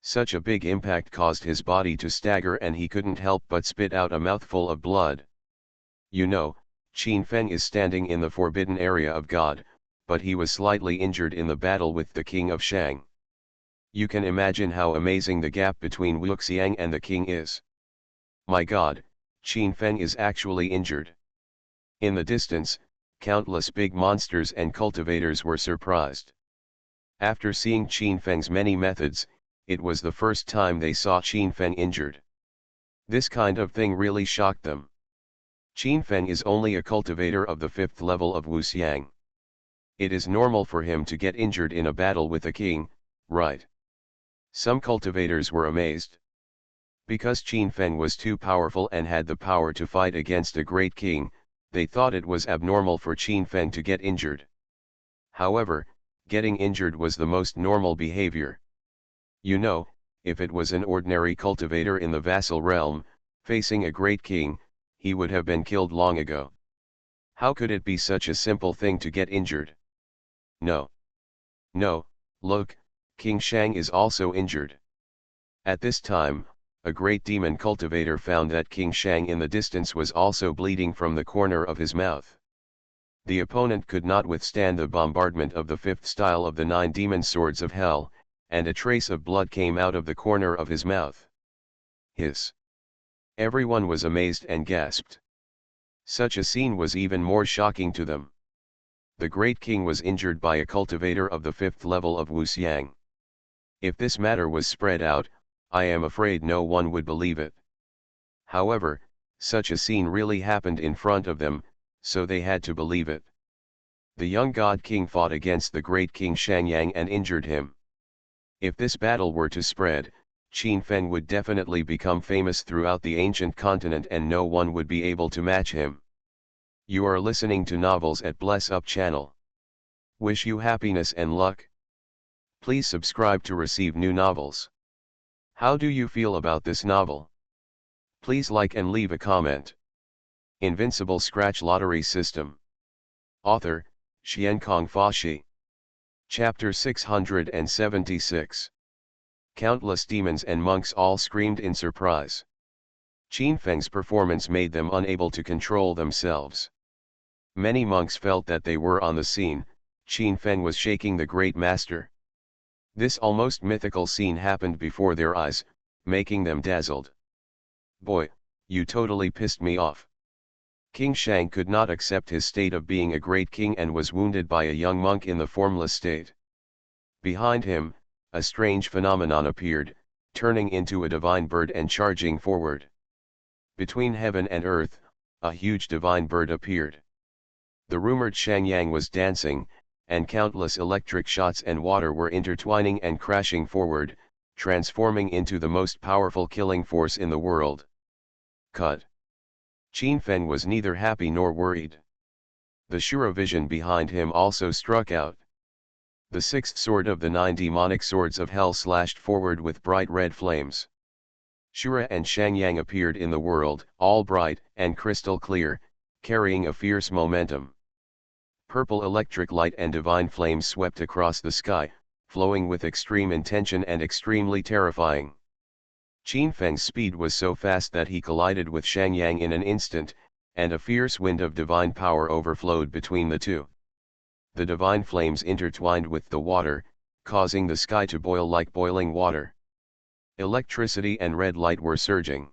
Such a big impact caused his body to stagger and he couldn't help but spit out a mouthful of blood. You know, Qin Feng is standing in the forbidden area of God, but he was slightly injured in the battle with the king of Shang. You can imagine how amazing the gap between Wuxiang and the king is. My God, Qin Feng is actually injured. In the distance, countless big monsters and cultivators were surprised. After seeing Qin Feng's many methods, it was the first time they saw Qin Feng injured. This kind of thing really shocked them. Qin Feng is only a cultivator of the 5th level of Wuxiang. It is normal for him to get injured in a battle with a king, right? Some cultivators were amazed. Because Qin Feng was too powerful and had the power to fight against a great king, they thought it was abnormal for Qin Feng to get injured. However, getting injured was the most normal behavior. You know, if it was an ordinary cultivator in the vassal realm, facing a great king, he would have been killed long ago. How could it be such a simple thing to get injured? No. No, look, King Shang is also injured. At this time, a great demon cultivator found that King Shang in the distance was also bleeding from the corner of his mouth. The opponent could not withstand the bombardment of the 5th style of the 9 demon swords of hell, and a trace of blood came out of the corner of his mouth. Hiss! Everyone was amazed and gasped. Such a scene was even more shocking to them. The great king was injured by a cultivator of the 5th level of Wuxiang. If this matter was spread out, I am afraid no one would believe it. However, such a scene really happened in front of them, so they had to believe it. The young god king fought against the great king Shangyang and injured him. If this battle were to spread, Qin Feng would definitely become famous throughout the ancient continent and no one would be able to match him. You are listening to Novels at Bless Up channel. Wish you happiness and luck. Please subscribe to receive new novels. How do you feel about this novel? Please like and leave a comment. Invincible Scratch Lottery System. Author, Xiankong Fashi. Chapter 676. Countless demons and monks all screamed in surprise. Qin Feng's performance made them unable to control themselves. Many monks felt that they were on the scene. Qin Feng was shaking the great master. This almost mythical scene happened before their eyes, making them dazzled. Boy, you totally pissed me off. King Shang could not accept his state of being a great king and was wounded by a young monk in the formless state. Behind him, a strange phenomenon appeared, turning into a divine bird and charging forward. Between heaven and earth, a huge divine bird appeared. The rumored Shangyang was dancing, and countless electric shots and water were intertwining and crashing forward, transforming into the most powerful killing force in the world. Cut. Qin Feng was neither happy nor worried. The Shura vision behind him also struck out. The 6th sword of the 9 demonic swords of hell slashed forward with bright red flames. Shura and Shangyang appeared in the world, all bright and crystal clear, carrying a fierce momentum. Purple electric light and divine flames swept across the sky, flowing with extreme intention and extremely terrifying. Qin Feng's speed was so fast that he collided with Shang Yang in an instant, and a fierce wind of divine power overflowed between the two. The divine flames intertwined with the water, causing the sky to boil like boiling water. Electricity and red light were surging.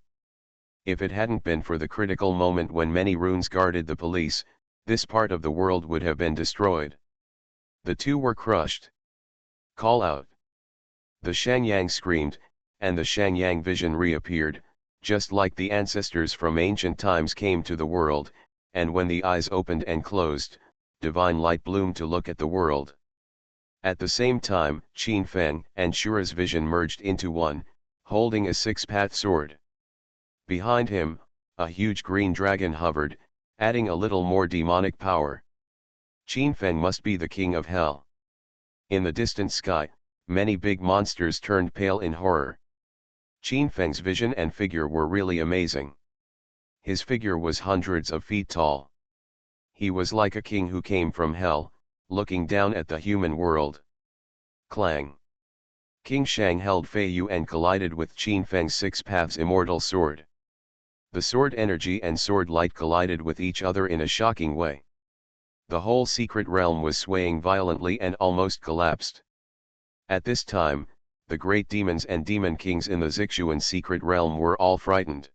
If it hadn't been for the critical moment when many runes guarded the police, this part of the world would have been destroyed. The two were crushed. Call out! The Shangyang screamed, and the Shangyang vision reappeared, just like the ancestors from ancient times came to the world, and when the eyes opened and closed, divine light bloomed to look at the world. At the same time, Qin Feng and Shura's vision merged into one, holding a six-path sword. Behind him, a huge green dragon hovered, adding a little more demonic power. Qin Feng must be the king of hell. In the distant sky, many big monsters turned pale in horror. Qin Feng's vision and figure were really amazing. His figure was hundreds of feet tall. He was like a king who came from hell, looking down at the human world. Clang! King Shang held Fei Yu and collided with Qin Feng's six paths immortal sword. The sword energy and sword light collided with each other in a shocking way. The whole secret realm was swaying violently and almost collapsed. At this time, the great demons and demon kings in the Zixuan secret realm were all frightened.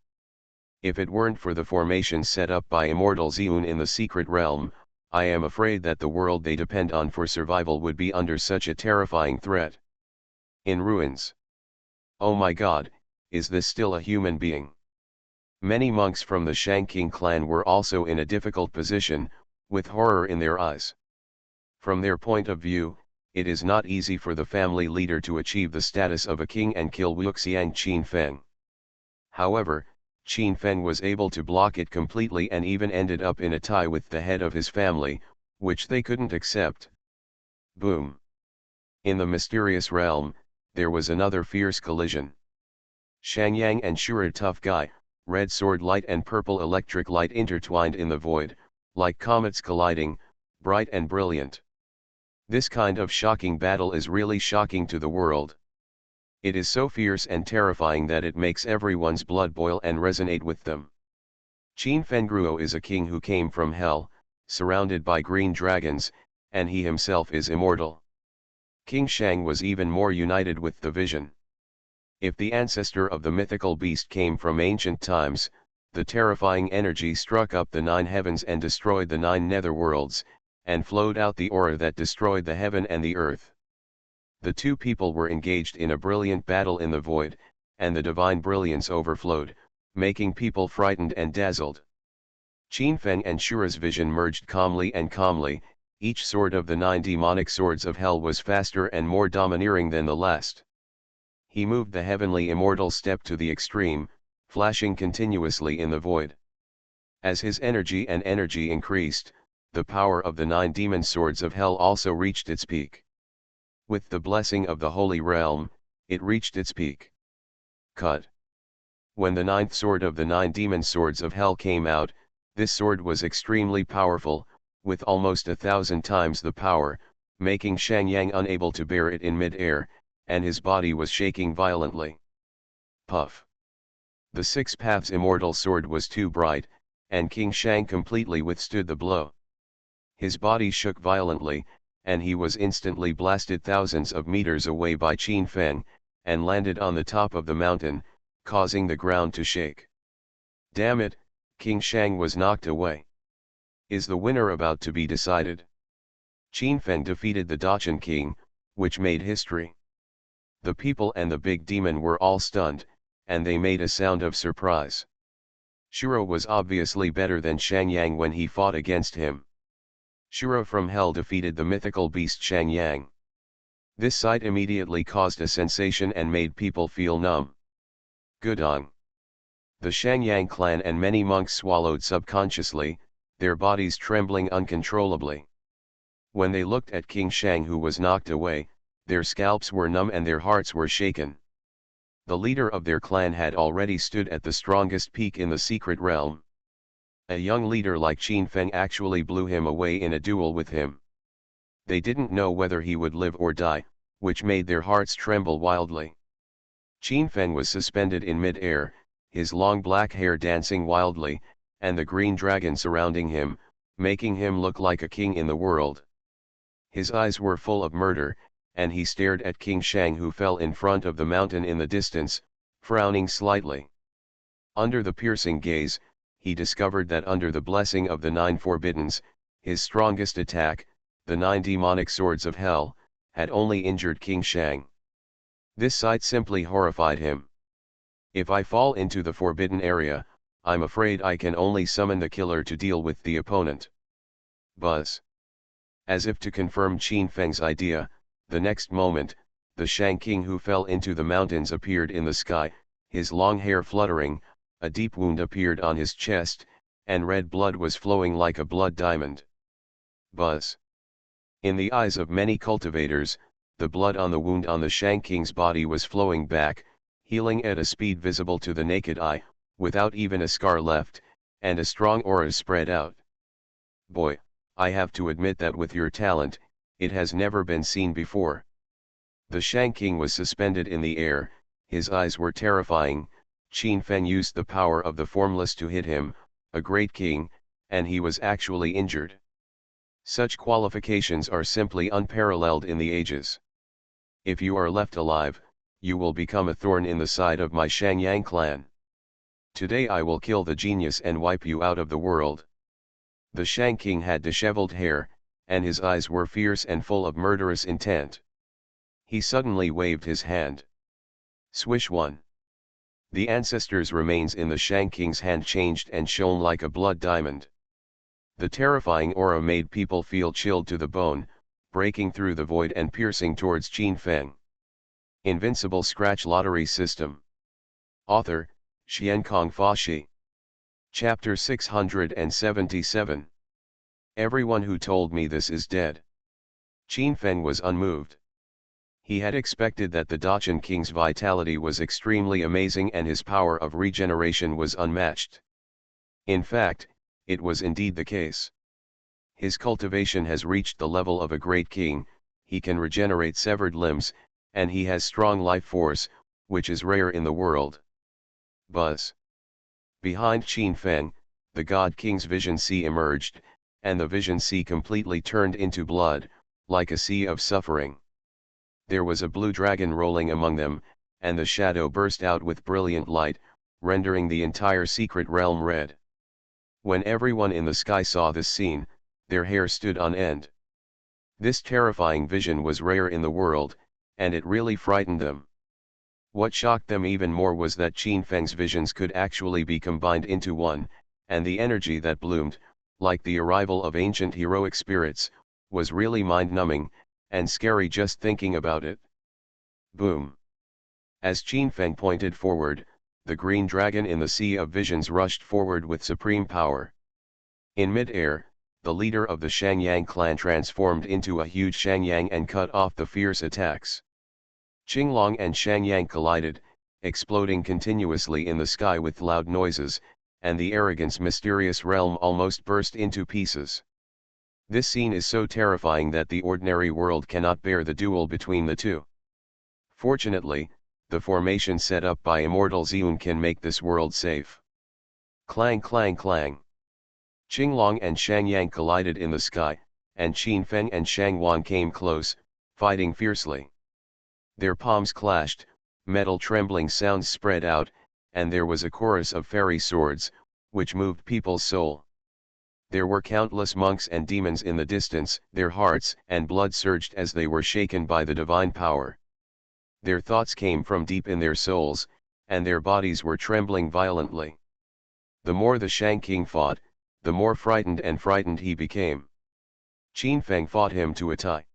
If it weren't for the formation set up by immortal Ziyun in the secret realm, I am afraid that the world they depend on for survival would be under such a terrifying threat. In ruins. Oh my God, is this still a human being? Many monks from the Shang King clan were also in a difficult position, with horror in their eyes. From their point of view, it is not easy for the family leader to achieve the status of a king and kill Wuxiang Qin Feng. However, Qin Feng was able to block it completely and even ended up in a tie with the head of his family, which they couldn't accept. Boom! In the mysterious realm, there was another fierce collision. Shangyang and Shura tough guy, red sword light and purple electric light intertwined in the void, like comets colliding, bright and brilliant. This kind of shocking battle is really shocking to the world. It is so fierce and terrifying that it makes everyone's blood boil and resonate with them. Qin Fengruo is a king who came from hell, surrounded by green dragons, and he himself is immortal. King Shang was even more united with the vision. If the ancestor of the mythical beast came from ancient times, the terrifying energy struck up the 9 heavens and destroyed the 9 netherworlds, and flowed out the aura that destroyed the heaven and the earth. The two people were engaged in a brilliant battle in the void, and the divine brilliance overflowed, making people frightened and dazzled. Qin Feng and Shura's vision merged calmly, each sword of the 9 demonic swords of hell was faster and more domineering than the last. He moved the heavenly immortal step to the extreme, flashing continuously in the void. As his energy increased, the power of the 9 demon swords of hell also reached its peak. With the blessing of the Holy Realm, it reached its peak. Cut. When the 9th sword of the 9 demon swords of hell came out, this sword was extremely powerful, with almost 1,000 times the power, making Shangyang unable to bear it in mid-air, and his body was shaking violently. Puff. The 6 paths immortal sword was too bright, and King Shang completely withstood the blow. His body shook violently, and he was instantly blasted thousands of meters away by Qin Feng, and landed on the top of the mountain, causing the ground to shake. Damn it, King Shang was knocked away. Is the winner about to be decided? Qin Feng defeated the Dacheng king, which made history. The people and the big demon were all stunned, and they made a sound of surprise. Shura was obviously better than Shangyang when he fought against him. Shura from hell defeated the mythical beast Shangyang. This sight immediately caused a sensation and made people feel numb. Gudong. The Shangyang clan and many monks swallowed subconsciously, their bodies trembling uncontrollably. When they looked at King Shang, who was knocked away, their scalps were numb and their hearts were shaken. The leader of their clan had already stood at the strongest peak in the secret realm. A young leader like Qin Feng actually blew him away in a duel with him. They didn't know whether he would live or die, which made their hearts tremble wildly. Qin Feng was suspended in mid-air, his long black hair dancing wildly, and the green dragon surrounding him, making him look like a king in the world. His eyes were full of murder, and he stared at King Shang, who fell in front of the mountain in the distance, frowning slightly. Under the piercing gaze, he discovered that under the blessing of the 9 forbiddens, his strongest attack, the 9 demonic swords of hell, had only injured King Shang. This sight simply horrified him. If I fall into the forbidden area, I'm afraid I can only summon the killer to deal with the opponent. Buzz. As if to confirm Qin Feng's idea, the next moment, the Shang King who fell into the mountains appeared in the sky, his long hair fluttering, a deep wound appeared on his chest, and red blood was flowing like a blood diamond. Buzz. In the eyes of many cultivators, the blood on the wound on the Shang King's body was flowing back, healing at a speed visible to the naked eye, without even a scar left, and a strong aura spread out. Boy, I have to admit that with your talent, it has never been seen before. The Shang King was suspended in the air, his eyes were terrifying. Qin Feng used the power of the formless to hit him, a great king, and he was actually injured. Such qualifications are simply unparalleled in the ages. If you are left alive, you will become a thorn in the side of my Shangyang clan. Today I will kill the genius and wipe you out of the world. The Shang King had disheveled hair, and his eyes were fierce and full of murderous intent. He suddenly waved his hand. Swish one. The ancestor's remains in the Shang King's hand changed and shone like a blood diamond. The terrifying aura made people feel chilled to the bone, breaking through the void and piercing towards Qin Feng. Invincible Scratch Lottery System. Author, Xiankong Fashi. Chapter 677. Everyone who told me this is dead. Qin Feng was unmoved. He had expected that the Dachshund King's vitality was extremely amazing and his power of regeneration was unmatched. In fact, it was indeed the case. His cultivation has reached the level of a great king, he can regenerate severed limbs, and he has strong life force, which is rare in the world. Buzz. Behind Qin Feng, the God King's Vision Sea emerged, and the Vision Sea completely turned into blood, like a sea of suffering. There was a blue dragon rolling among them, and the shadow burst out with brilliant light, rendering the entire secret realm red. When everyone in the sky saw this scene, their hair stood on end. This terrifying vision was rare in the world, and it really frightened them. What shocked them even more was that Qin Feng's visions could actually be combined into one, and the energy that bloomed, like the arrival of ancient heroic spirits, was really mind-numbing, and scary just thinking about it. Boom! As Qin Feng pointed forward, the green dragon in the sea of visions rushed forward with supreme power. In mid-air, the leader of the Shangyang clan transformed into a huge Shangyang and cut off the fierce attacks. Qinglong and Shangyang collided, exploding continuously in the sky with loud noises, and the arrogant's mysterious realm almost burst into pieces. This scene is so terrifying that the ordinary world cannot bear the duel between the two. Fortunately, the formation set up by Immortal Ziyun can make this world safe. Clang clang clang. Qinglong and Shangyang collided in the sky, and Qin Feng and Shangwan came close, fighting fiercely. Their palms clashed, metal trembling sounds spread out, and there was a chorus of fairy swords, which moved people's soul. There were countless monks and demons in the distance, their hearts and blood surged as they were shaken by the divine power. Their thoughts came from deep in their souls, and their bodies were trembling violently. The more the Shang King fought, the more frightened he became. Qin Feng fought him to a tie.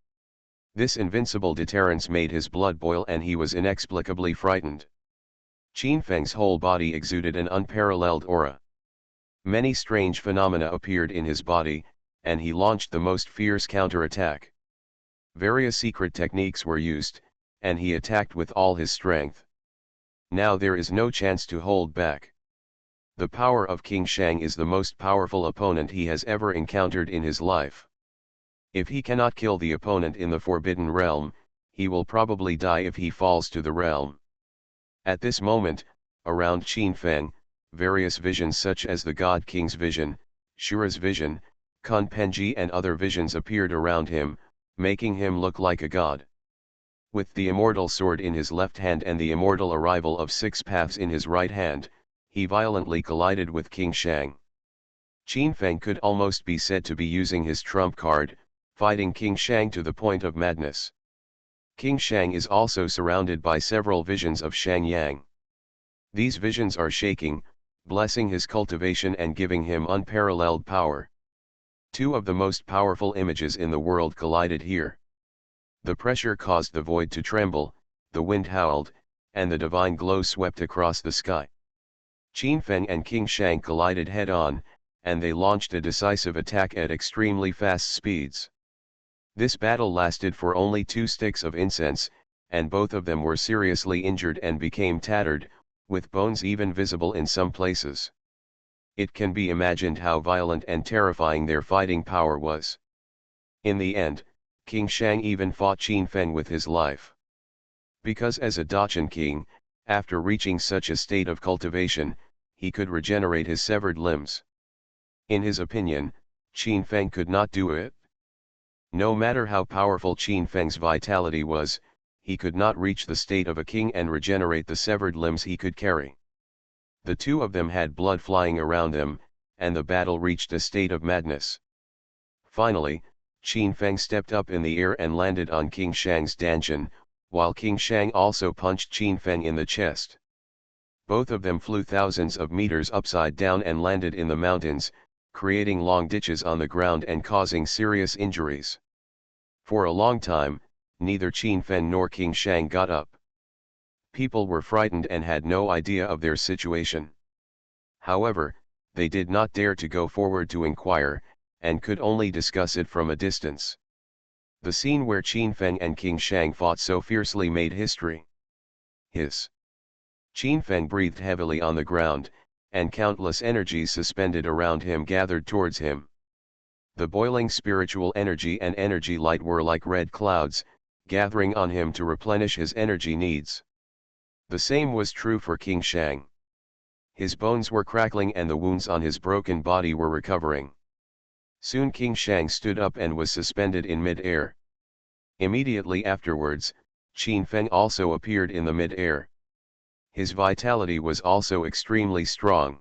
This invincible deterrence made his blood boil and he was inexplicably frightened. Qin Feng's whole body exuded an unparalleled aura. Many strange phenomena appeared in his body, and he launched the most fierce counterattack. Various secret techniques were used, and he attacked with all his strength. Now there is no chance to hold back. The power of King Shang is the most powerful opponent he has ever encountered in his life. If he cannot kill the opponent in the Forbidden Realm, he will probably die if he falls to the realm. At this moment, around Qin Feng, various visions such as the God King's vision, Shura's vision, Kun Penji and other visions appeared around him, making him look like a god. With the immortal sword in his left hand and the immortal arrival of 6 paths in his right hand, he violently collided with King Shang. Qin Feng could almost be said to be using his trump card, fighting King Shang to the point of madness. King Shang is also surrounded by several visions of Shang Yang. These visions are shaking, blessing his cultivation and giving him unparalleled power. 2 of the most powerful images in the world collided here. The pressure caused the void to tremble, the wind howled, and the divine glow swept across the sky. Qin Feng and King Shang collided head-on, and they launched a decisive attack at extremely fast speeds. This battle lasted for only 2 sticks of incense, and both of them were seriously injured and became tattered, with bones even visible in some places. It can be imagined how violent and terrifying their fighting power was. In the end, King Shang even fought Qin Feng with his life. Because as a Dachshund king, after reaching such a state of cultivation, he could regenerate his severed limbs. In his opinion, Qin Feng could not do it. No matter how powerful Qin Feng's vitality was, he could not reach the state of a king and regenerate the severed limbs he could carry. The 2 of them had blood flying around them, and the battle reached a state of madness. Finally, Qin Feng stepped up in the air and landed on King Shang's dantian, while King Shang also punched Qin Feng in the chest. Both of them flew thousands of meters upside down and landed in the mountains, creating long ditches on the ground and causing serious injuries. For a long time, neither Qin Feng nor King Shang got up. People were frightened and had no idea of their situation. However, they did not dare to go forward to inquire, and could only discuss it from a distance. The scene where Qin Feng and King Shang fought so fiercely made history. Qin Feng breathed heavily on the ground, and countless energies suspended around him gathered towards him. The boiling spiritual energy and energy light were like red clouds, gathering on him to replenish his energy needs. The same was true for King Shang. His bones were crackling and the wounds on his broken body were recovering. Soon King Shang stood up and was suspended in mid-air. Immediately afterwards, Qin Feng also appeared in the mid-air. His vitality was also extremely strong.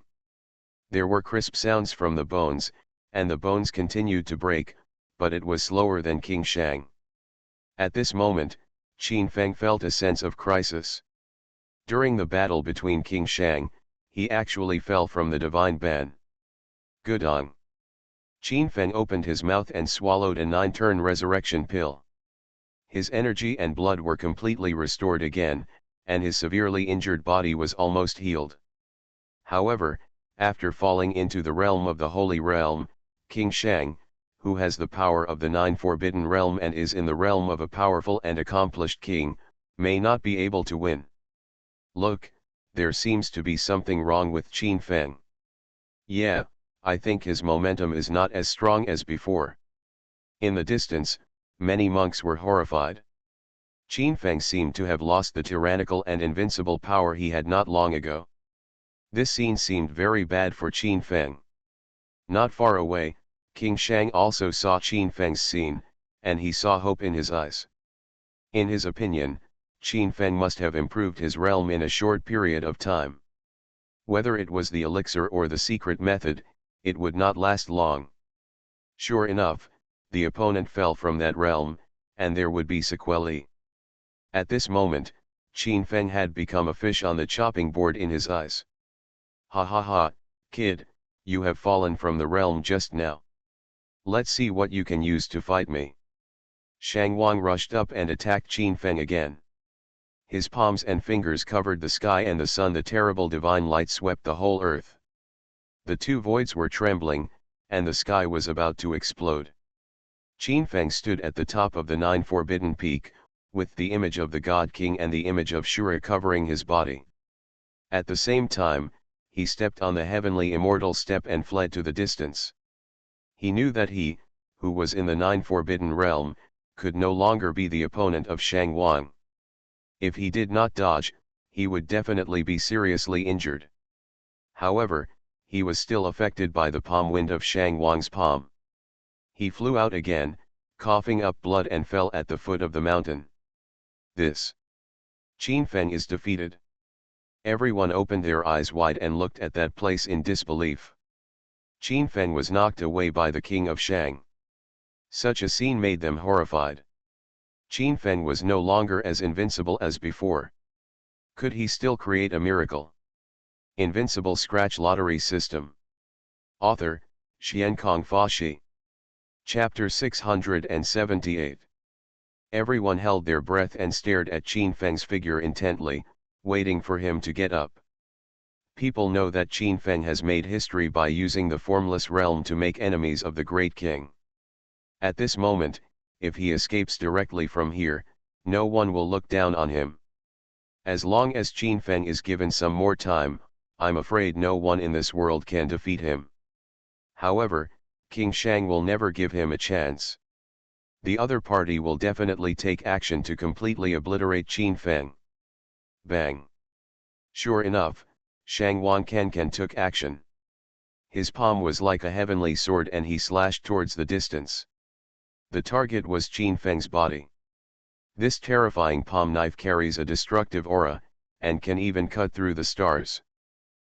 There were crisp sounds from the bones, and the bones continued to break, but it was slower than King Shang. At this moment, Qin Feng felt a sense of crisis. During the battle between King Shang, he actually fell from the divine ban. Gudong. Qin Feng opened his mouth and swallowed a 9-turn resurrection pill. His energy and blood were completely restored again, and his severely injured body was almost healed. However, after falling into the realm of the Holy Realm, King Shang, who has the power of the 9 Forbidden Realm and is in the realm of a powerful and accomplished king, may not be able to win. Look, there seems to be something wrong with Qin Feng. Yeah, I think his momentum is not as strong as before. In the distance, many monks were horrified. Qin Feng seemed to have lost the tyrannical and invincible power he had not long ago. This scene seemed very bad for Qin Feng. Not far away, King Shang also saw Qin Feng's scene, and he saw hope in his eyes. In his opinion, Qin Feng must have improved his realm in a short period of time. Whether it was the elixir or the secret method, it would not last long. Sure enough, the opponent fell from that realm, and there would be sequelae. At this moment, Qin Feng had become a fish on the chopping board in his eyes. Ha ha ha, kid, you have fallen from the realm just now. Let's see what you can use to fight me. Shang Wang rushed up and attacked Qin Feng again. His palms and fingers covered the sky and the sun. The terrible divine light swept the whole earth. The 2 voids were trembling, and the sky was about to explode. Qin Feng stood at the top of the 9 Forbidden Peak, with the image of the God King and the image of Shura covering his body. At the same time, he stepped on the heavenly immortal step and fled to the distance. He knew that he, who was in the 9 Forbidden Realm, could no longer be the opponent of Shang Wang. If he did not dodge, he would definitely be seriously injured. However, he was still affected by the palm wind of Shang Wang's palm. He flew out again, coughing up blood, and fell at the foot of the mountain. This. Qin Feng is defeated. Everyone opened their eyes wide and looked at that place in disbelief. Qin Feng was knocked away by the king of Shang. Such a scene made them horrified. Qin Feng was no longer as invincible as before. Could he still create a miracle? Invincible Scratch Lottery System. Author, Xiankong Fashi. Chapter 678. Everyone held their breath and stared at Qin Feng's figure intently, waiting for him to get up. People know that Qin Feng has made history by using the formless realm to make enemies of the great king. At this moment, if he escapes directly from here, no one will look down on him. As long as Qin Feng is given some more time, I'm afraid no one in this world can defeat him. However, King Shang will never give him a chance. The other party will definitely take action to completely obliterate Qin Feng. Bang! Sure enough, Shang Wang Kankan took action. His palm was like a heavenly sword and he slashed towards the distance. The target was Qin Feng's body. This terrifying palm knife carries a destructive aura, and can even cut through the stars.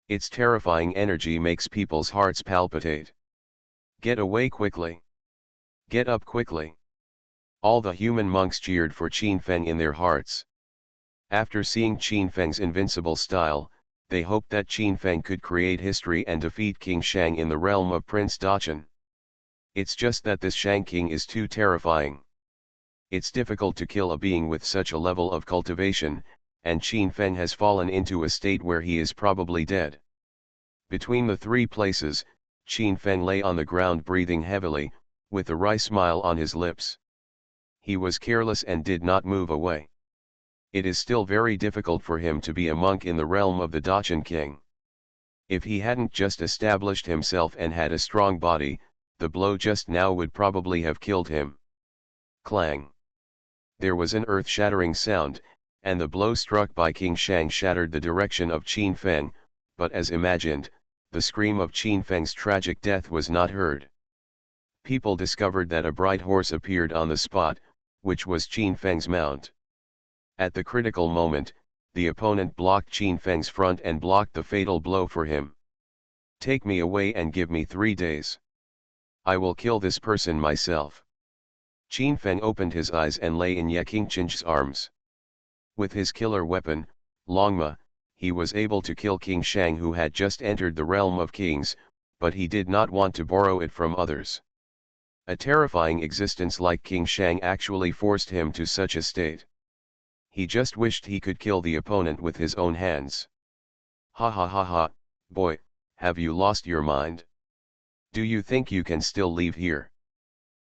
Its terrifying energy makes people's hearts palpitate. Get away quickly! Get up quickly! All the human monks cheered for Qin Feng in their hearts. After seeing Qin Feng's invincible style, they hoped that Qin Feng could create history and defeat King Shang in the realm of Prince Dachan. It's just that this Shang King is too terrifying. It's difficult to kill a being with such a level of cultivation, and Qin Feng has fallen into a state where he is probably dead. Between the three places, Qin Feng lay on the ground breathing heavily, with a wry smile on his lips. He was careless and did not move away. It is still very difficult for him to be a monk in the realm of the Dachan king. If he hadn't just established himself and had a strong body, the blow just now would probably have killed him. Clang! There was an earth-shattering sound, and the blow struck by King Shang shattered the direction of Qin Feng, but as imagined, the scream of Qin Feng's tragic death was not heard. People discovered that a bright horse appeared on the spot, which was Qin Feng's mount. At the critical moment, the opponent blocked Qin Feng's front and blocked the fatal blow for him. Take me away and give me 3 days. I will kill this person myself. Qin Feng opened his eyes and lay in Ye Qingqing's arms. With his killer weapon, Longma, he was able to kill King Shang, who had just entered the realm of kings, but he did not want to borrow it from others. A terrifying existence like King Shang actually forced him to such a state. He just wished he could kill the opponent with his own hands. Ha ha ha ha, boy, have you lost your mind? Do you think you can still leave here?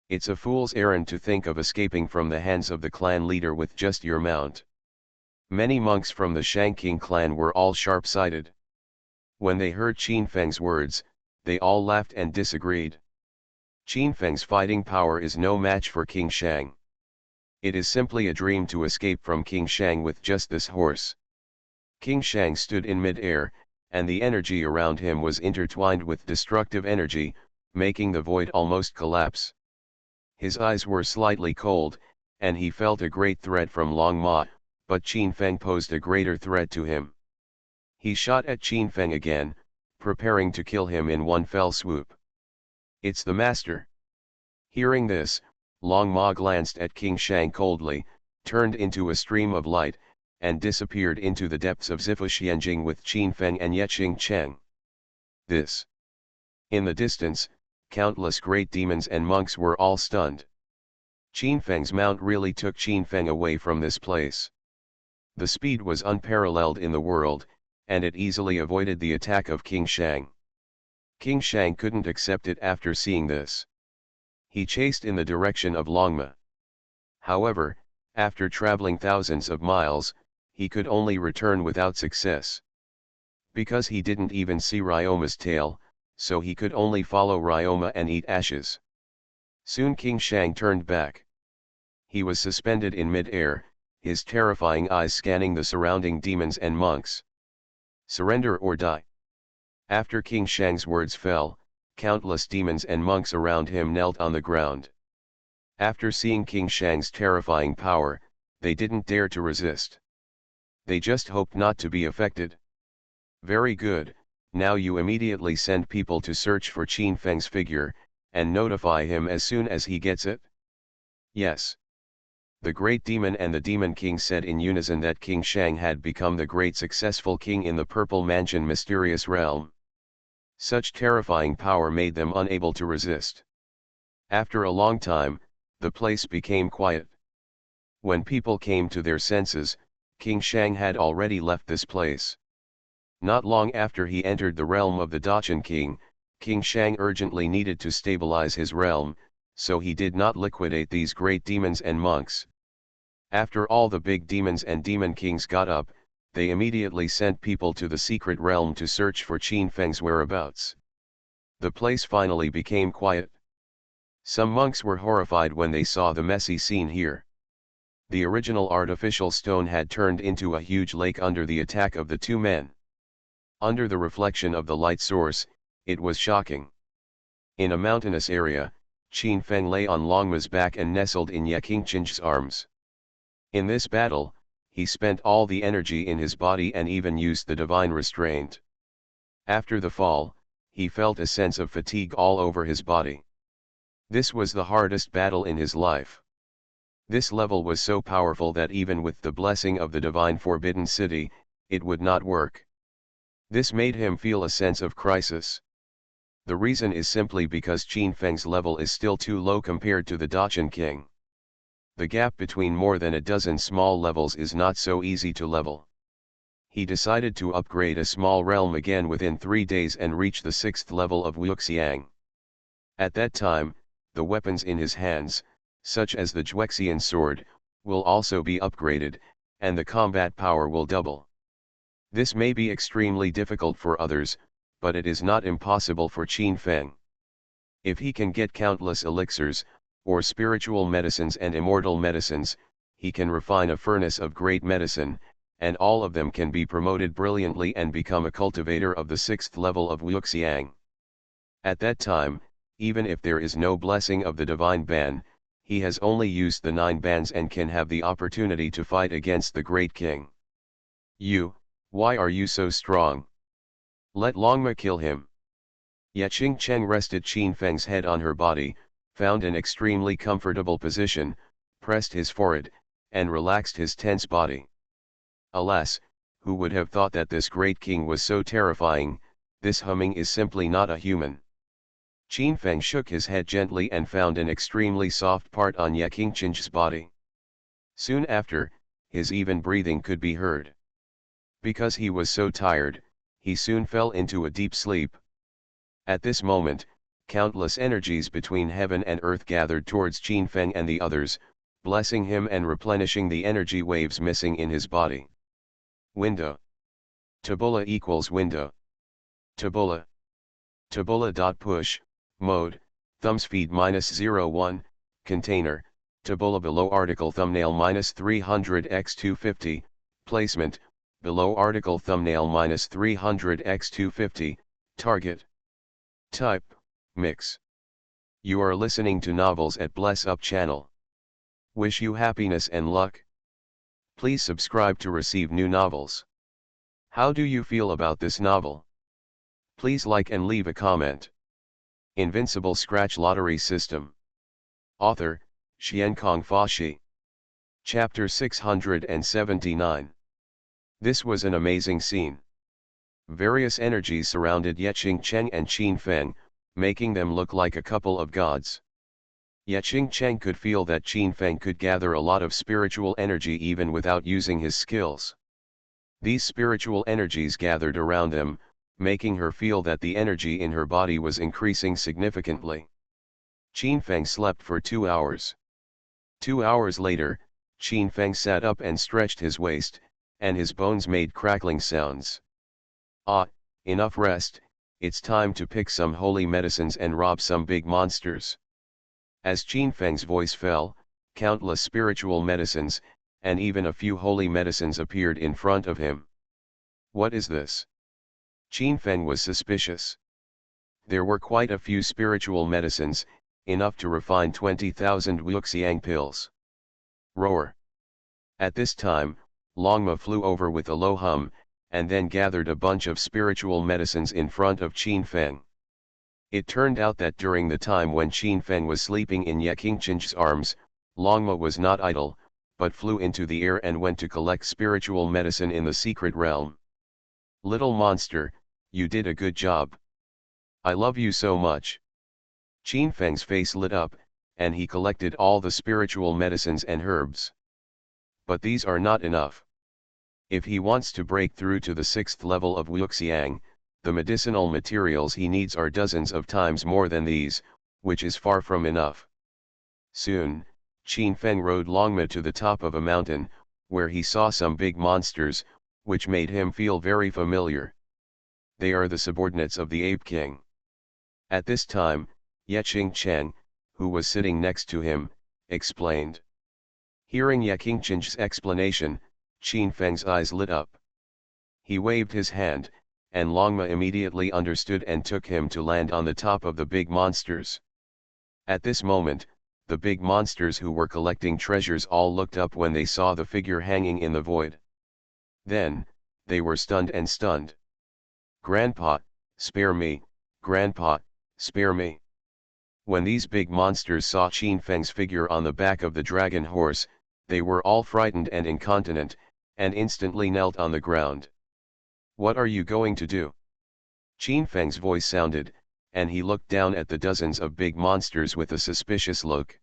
It's a fool's errand to think of escaping from the hands of the clan leader with just your mount. Many monks from the Shang King clan were all sharp-sighted. When they heard Qin Feng's words, they all laughed and disagreed. Qin Feng's fighting power is no match for King Shang. It is simply a dream to escape from King Shang with just this horse. King Shang stood in mid-air, and the energy around him was intertwined with destructive energy, making the void almost collapse. His eyes were slightly cold, and he felt a great threat from Long Ma, but Qin Feng posed a greater threat to him. He shot at Qin Feng again, preparing to kill him in one fell swoop. It's the master. Hearing this, Long Ma glanced at King Shang coldly, turned into a stream of light, and disappeared into the depths of Zifu with Qin Feng and Ye Qingcheng. This. In the distance, countless great demons and monks were all stunned. Qin Feng's mount really took Qin Feng away from this place. The speed was unparalleled in the world, and it easily avoided the attack of King Shang. King Shang couldn't accept it after seeing this. He chased in the direction of Longma. However, after traveling thousands of miles, he could only return without success. Because he didn't even see Ryoma's tail, so he could only follow Ryoma and eat ashes. Soon King Shang turned back. He was suspended in mid-air, his terrifying eyes scanning the surrounding demons and monks. Surrender or die. After King Shang's words fell, countless demons and monks around him knelt on the ground. After seeing King Shang's terrifying power, they didn't dare to resist. They just hoped not to be affected. Very good, now you immediately send people to search for Qin Feng's figure, and notify him as soon as he gets it? Yes. The great demon and the demon king said in unison that King Shang had become the great successful king in the Purple Mansion mysterious realm. Such terrifying power made them unable to resist. After a long time, the place became quiet. When people came to their senses, King Shang had already left this place. Not long after he entered the realm of the Dachshund King, King Shang urgently needed to stabilize his realm, so he did not liquidate these great demons and monks. After all the big demons and demon kings got up, they immediately sent people to the secret realm to search for Qin Feng's whereabouts. The place finally became quiet. Some monks were horrified when they saw the messy scene here. The original artificial stone had turned into a huge lake under the attack of the two men. Under the reflection of the light source, it was shocking. In a mountainous area, Qin Feng lay on Longma's back and nestled in Ye Qingqing's arms. In this battle, he spent all the energy in his body and even used the divine restraint. After the fall, he felt a sense of fatigue all over his body. This was the hardest battle in his life. This level was so powerful that even with the blessing of the divine forbidden city, it would not work. This made him feel a sense of crisis. The reason is simply because Qin Feng's level is still too low compared to the Dachshund King. The gap between more than a dozen small levels is not so easy to level. He decided to upgrade a small realm again within 3 days and reach the 6th level of Wuxiang. At that time, the weapons in his hands, such as the Juexian sword, will also be upgraded, and the combat power will double. This may be extremely difficult for others, but it is not impossible for Qin Feng. If he can get countless elixirs, or spiritual medicines and immortal medicines, he can refine a furnace of great medicine, and all of them can be promoted brilliantly and become a cultivator of the 6th level of Wuxiang. At that time, even if there is no blessing of the divine ban, he has only used the 9 bans and can have the opportunity to fight against the great king. Why are you so strong? Let Longma kill him. Ye Qingcheng rested Qin Feng's head on her body, found an extremely comfortable position, pressed his forehead, and relaxed his tense body. Alas, who would have thought that this great king was so terrifying? This humming is simply not a human. Qin Feng shook his head gently and found an extremely soft part on Ye Qingqing's body. Soon after, his even breathing could be heard. Because he was so tired, he soon fell into a deep sleep. At this moment, countless energies between heaven and earth gathered towards Qin Feng and the others, blessing him and replenishing the energy waves missing in his body. Window. Tabula equals window. Tabula. Tabula.push, mode, thumbspeed -01, container, tabula below article thumbnail -300x250, placement, below article thumbnail -300x250, target. Type, mix. You are listening to novels at Bless Up channel. Wish you happiness and luck. Please subscribe to receive new novels. How do you feel about this novel? Please like and leave a comment. Invincible Scratch Lottery System. Author, Xiankong Fashi. Chapter 679. This was an amazing scene. Various energies surrounded Ye Qingcheng and Qin Feng, making them look like a couple of gods. Ye Qingcheng could feel that Qin Feng could gather a lot of spiritual energy even without using his skills. These spiritual energies gathered around them, making her feel that the energy in her body was increasing significantly. Qin Feng slept for 2 hours. 2 hours later, Qin Feng sat up and stretched his waist, and his bones made crackling sounds. Ah, enough rest, it's time to pick some holy medicines and rob some big monsters. As Qin Feng's voice fell, countless spiritual medicines, and even a few holy medicines appeared in front of him. What is this? Qin Feng was suspicious. There were quite a few spiritual medicines, enough to refine 20,000 Wuxiang pills. Roar! At this time, Longma flew over with a low hum, and then gathered a bunch of spiritual medicines in front of Qin Feng. It turned out that during the time when Qin Feng was sleeping in Ye Qingqing's arms, Longma was not idle, but flew into the air and went to collect spiritual medicine in the secret realm. Little monster, you did a good job. I love you so much. Qin Feng's face lit up, and he collected all the spiritual medicines and herbs. But these are not enough. If he wants to break through to the 6th level of Wuxiang, the medicinal materials he needs are dozens of times more than these, which is far from enough. Soon, Qin Feng rode Longma to the top of a mountain, where he saw some big monsters, which made him feel very familiar. They are the subordinates of the Ape King. At this time, Ye Qingcheng, who was sitting next to him, explained. Hearing Ye Qingcheng's explanation, Qin Feng's eyes lit up. He waved his hand, and Longma immediately understood and took him to land on the top of the big monsters. At this moment, the big monsters who were collecting treasures all looked up when they saw the figure hanging in the void. Then, they were stunned and stunned. Grandpa, spare me, Grandpa, spare me. When these big monsters saw Qin Feng's figure on the back of the dragon horse, they were all frightened and incontinent, and instantly knelt on the ground. What are you going to do? Qin Feng's voice sounded, and he looked down at the dozens of big monsters with a suspicious look.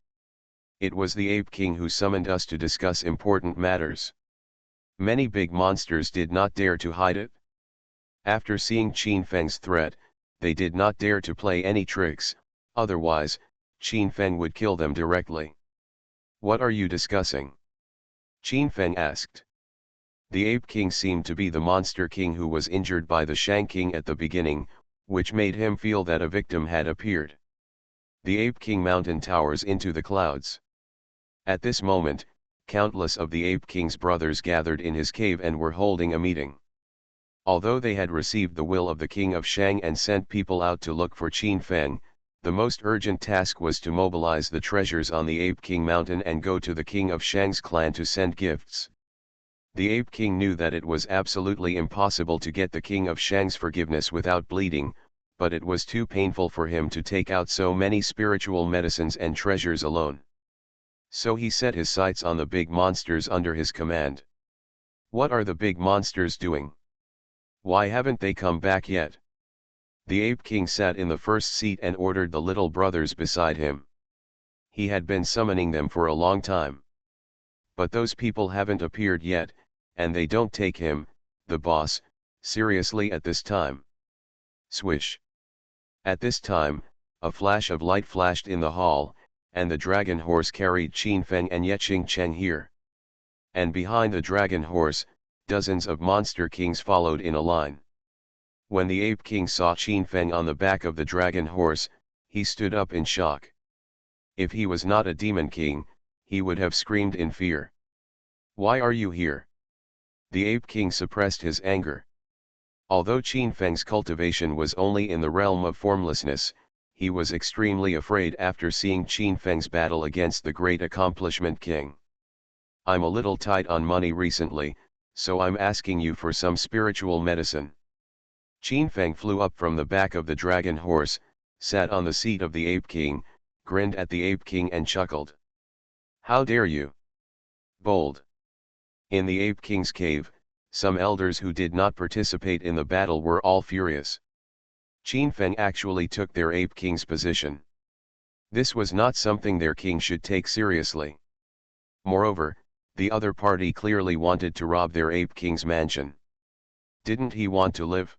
It was the Ape King who summoned us to discuss important matters. Many big monsters did not dare to hide it. After seeing Qin Feng's threat, they did not dare to play any tricks, otherwise, Qin Feng would kill them directly. What are you discussing? Qin Feng asked. The Ape King seemed to be the Monster King who was injured by the Shang King at the beginning, which made him feel that a victim had appeared. The Ape King mountain towers into the clouds. At this moment, countless of the Ape King's brothers gathered in his cave and were holding a meeting. Although they had received the will of the King of Shang and sent people out to look for Qin Feng, the most urgent task was to mobilize the treasures on the Ape King mountain and go to the King of Shang's clan to send gifts. The Ape King knew that it was absolutely impossible to get the King of Shang's forgiveness without bleeding, but it was too painful for him to take out so many spiritual medicines and treasures alone. So he set his sights on the big monsters under his command. What are the big monsters doing? Why haven't they come back yet? The Ape King sat in the first seat and ordered the little brothers beside him. He had been summoning them for a long time. But those people haven't appeared yet, and they don't take him, the boss, seriously at this time. Swish. At this time, a flash of light flashed in the hall, and the dragon horse carried Qin Feng and Ye Qingcheng here. And behind the dragon horse, dozens of monster kings followed in a line. When the Ape King saw Qin Feng on the back of the dragon horse, he stood up in shock. If he was not a demon king, he would have screamed in fear. Why are you here? The Ape King suppressed his anger. Although Qin Feng's cultivation was only in the realm of formlessness, he was extremely afraid after seeing Qin Feng's battle against the great accomplishment king. I'm a little tight on money recently, so I'm asking you for some spiritual medicine. Qin Feng flew up from the back of the dragon horse, sat on the seat of the Ape King, grinned at the Ape King and chuckled. How dare you? Bold. In the Ape King's cave, some elders who did not participate in the battle were all furious. Qin Feng actually took their Ape King's position. This was not something their king should take seriously. Moreover, the other party clearly wanted to rob their Ape King's mansion. Didn't he want to live?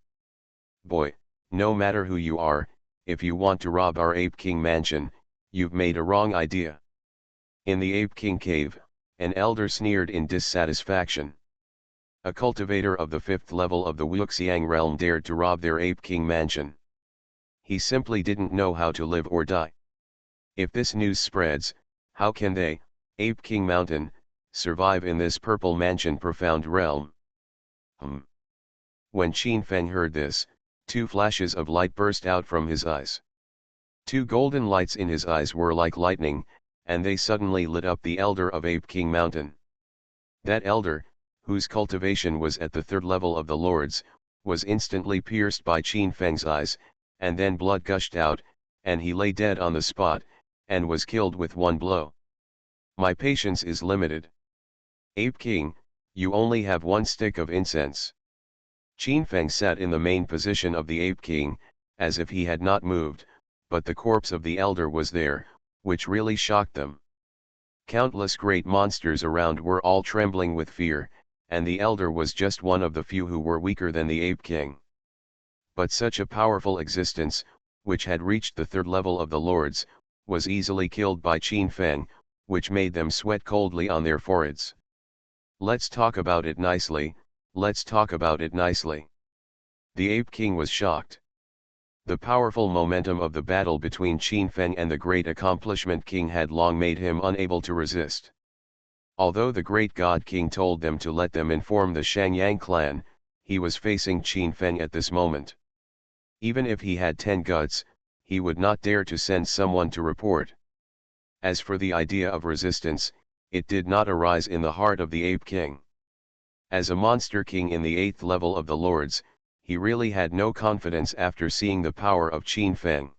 Boy, no matter who you are, if you want to rob our Ape King mansion, you've made a wrong idea. In the Ape King cave, an elder sneered in dissatisfaction. A cultivator of the 5th level of the Wuxiang realm dared to rob their Ape King mansion. He simply didn't know how to live or die. If this news spreads, how can they, Ape King Mountain, survive in this purple mansion profound realm? When Qin Feng heard this, 2 flashes of light burst out from his eyes. 2 golden lights in his eyes were like lightning, and they suddenly lit up the elder of Ape King Mountain. That elder, whose cultivation was at the 3rd level of the lords, was instantly pierced by Qin Feng's eyes, and then blood gushed out, and he lay dead on the spot, and was killed with one blow. My patience is limited. Ape King, you only have 1 stick of incense. Qin Feng sat in the main position of the Ape King, as if he had not moved, but the corpse of the elder was there, which really shocked them. Countless great monsters around were all trembling with fear, and the elder was just one of the few who were weaker than the Ape King. But such a powerful existence, which had reached the 3rd level of the lords, was easily killed by Qin Feng, which made them sweat coldly on their foreheads. Let's talk about it nicely, let's talk about it nicely. The Ape King was shocked. The powerful momentum of the battle between Qin Feng and the great accomplishment king had long made him unable to resist. Although the great god king told them to let them inform the Shangyang clan, he was facing Qin Feng at this moment. Even if he had 10 guts, he would not dare to send someone to report. As for the idea of resistance, it did not arise in the heart of the Ape King. As a monster king in the 8th level of the lords, he really had no confidence after seeing the power of Qin Feng.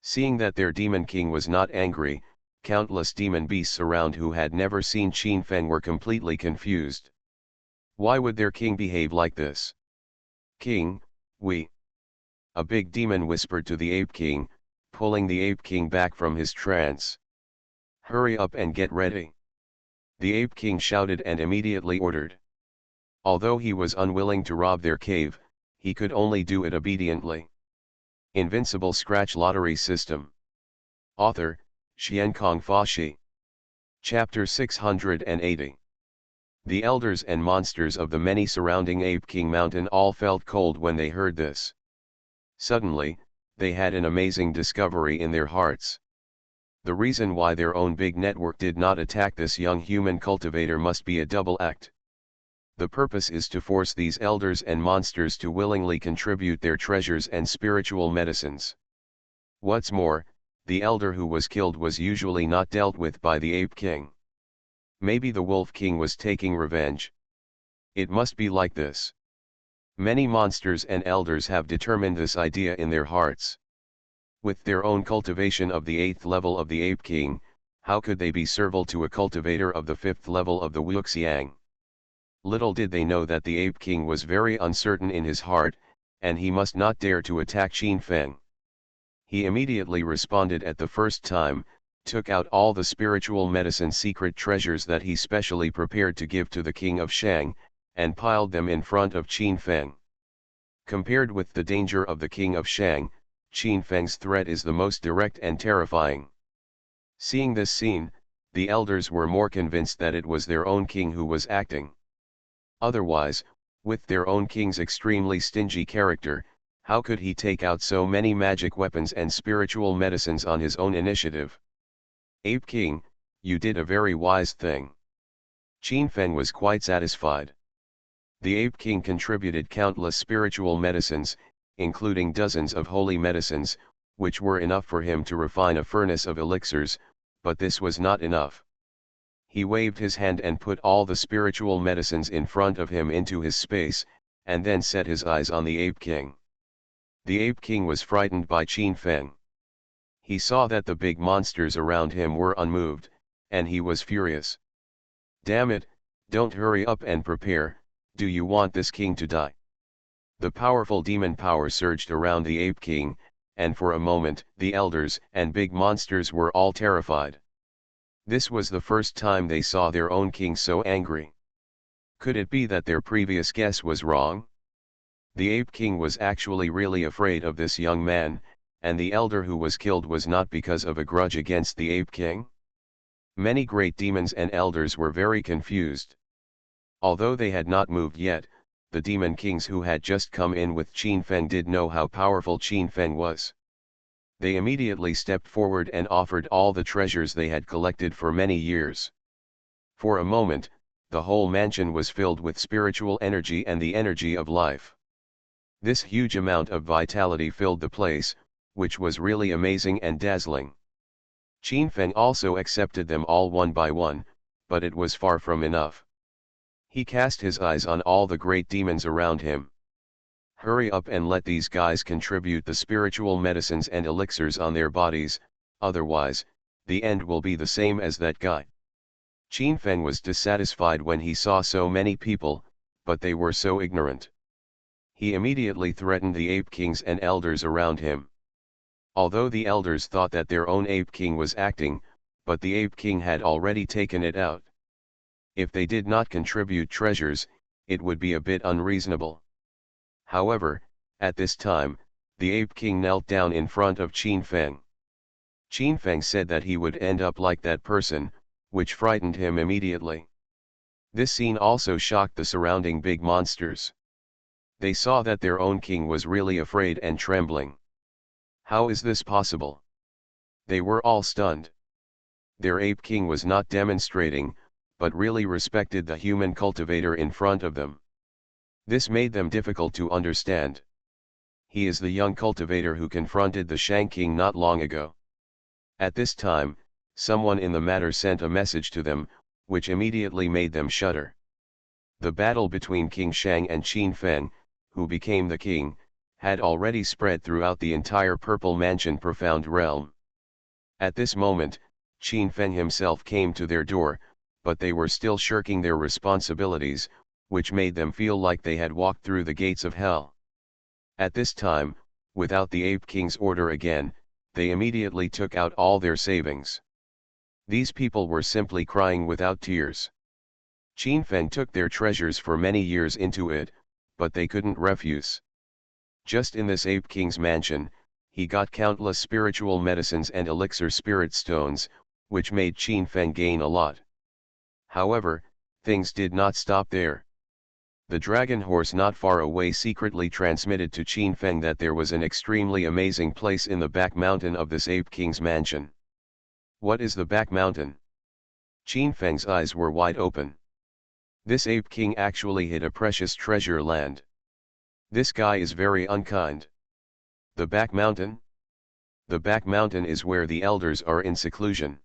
Seeing that their demon king was not angry, countless demon beasts around who had never seen Qin Feng were completely confused. Why would their king behave like this? King, a big demon whispered to the Ape King, pulling the Ape King back from his trance. Hurry up and get ready. The Ape King shouted and immediately ordered. Although he was unwilling to rob their cave, he could only do it obediently. Invincible Scratch Lottery System. Author, Xiankong Fashi. Chapter 680. The elders and monsters of the many surrounding Ape King Mountain all felt cold when they heard this. Suddenly, they had an amazing discovery in their hearts. The reason why their own big network did not attack this young human cultivator must be a double act. The purpose is to force these elders and monsters to willingly contribute their treasures and spiritual medicines. What's more, the elder who was killed was usually not dealt with by the Ape King. Maybe the Wolf King was taking revenge. It must be like this. Many monsters and elders have determined this idea in their hearts. With their own cultivation of the 8th level of the Ape King, how could they be servile to a cultivator of the 5th level of the Wuxiang? Little did they know that the Ape King was very uncertain in his heart, and he must not dare to attack Qin Feng. He immediately responded at the first time, took out all the spiritual medicine secret treasures that he specially prepared to give to the King of Shang, and piled them in front of Qin Feng. Compared with the danger of the King of Shang, Qin Feng's threat is the most direct and terrifying. Seeing this scene, the elders were more convinced that it was their own king who was acting. Otherwise, with their own king's extremely stingy character, how could he take out so many magic weapons and spiritual medicines on his own initiative? Ape King, you did a very wise thing. Qin Feng was quite satisfied. The Ape King contributed countless spiritual medicines, including dozens of holy medicines, which were enough for him to refine a furnace of elixirs, but this was not enough. He waved his hand and put all the spiritual medicines in front of him into his space, and then set his eyes on the Ape King. The Ape King was frightened by Qin Feng. He saw that the big monsters around him were unmoved, and he was furious. Damn it, don't hurry up and prepare, do you want this king to die? The powerful demon power surged around the Ape King, and for a moment the elders and big monsters were all terrified. This was the first time they saw their own king so angry. Could it be that their previous guess was wrong? The Ape King was actually really afraid of this young man, and the elder who was killed was not because of a grudge against the Ape King? Many great demons and elders were very confused. Although they had not moved yet, the demon kings who had just come in with Qin Feng did know how powerful Qin Feng was. They immediately stepped forward and offered all the treasures they had collected for many years. For a moment, the whole mansion was filled with spiritual energy and the energy of life. This huge amount of vitality filled the place, which was really amazing and dazzling. Qin Feng also accepted them all one by one, but it was far from enough. He cast his eyes on all the great demons around him. Hurry up and let these guys contribute the spiritual medicines and elixirs on their bodies, otherwise, the end will be the same as that guy. Qin Feng was dissatisfied when he saw so many people, but they were so ignorant. He immediately threatened the ape kings and elders around him. Although the elders thought that their own ape king was acting, but the ape king had already taken it out. If they did not contribute treasures, it would be a bit unreasonable. However, at this time, the ape king knelt down in front of Qin Feng. Qin Feng said that he would end up like that person, which frightened him immediately. This scene also shocked the surrounding big monsters. They saw that their own king was really afraid and trembling. How is this possible? They were all stunned. Their ape king was not demonstrating, but really respected the human cultivator in front of them. This made them difficult to understand. He is the young cultivator who confronted the Shang King not long ago. At this time, someone in the matter sent a message to them, which immediately made them shudder. The battle between King Shang and Qin Feng, who became the king, had already spread throughout the entire Purple Mansion Profound Realm. At this moment, Qin Feng himself came to their door, but they were still shirking their responsibilities, which made them feel like they had walked through the gates of hell. At this time, without the Ape King's order again, they immediately took out all their savings. These people were simply crying without tears. Qin Feng took their treasures for many years into it, but they couldn't refuse. Just in this Ape King's mansion, he got countless spiritual medicines and elixir spirit stones, which made Qin Feng gain a lot. However, things did not stop there. The dragon horse not far away secretly transmitted to Qin Feng that there was an extremely amazing place in the back mountain of this Ape King's mansion. What is the back mountain? Qin Feng's eyes were wide open. This Ape King actually hid a precious treasure land. This guy is very unkind. The back mountain? The back mountain is where the elders are in seclusion.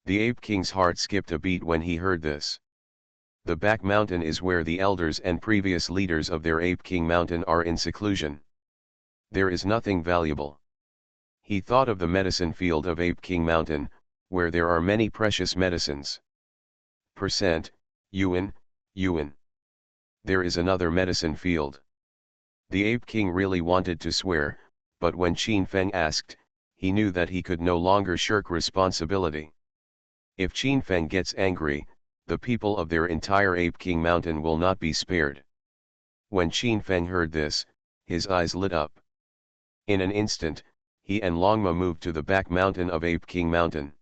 The Ape King's heart skipped a beat when he heard this. The back mountain is where the elders and previous leaders of their Ape King mountain are in seclusion. There is nothing valuable. He thought of the medicine field of Ape King mountain, where there are many precious medicines. Percent, Yuan. There is another medicine field. The Ape King really wanted to swear, but when Qin Feng asked, he knew that he could no longer shirk responsibility. If Qin Feng gets angry, the people of their entire Ape King mountain will not be spared. When Qin Feng heard this, his eyes lit up. In an instant, he and Longma moved to the back mountain of Ape King mountain.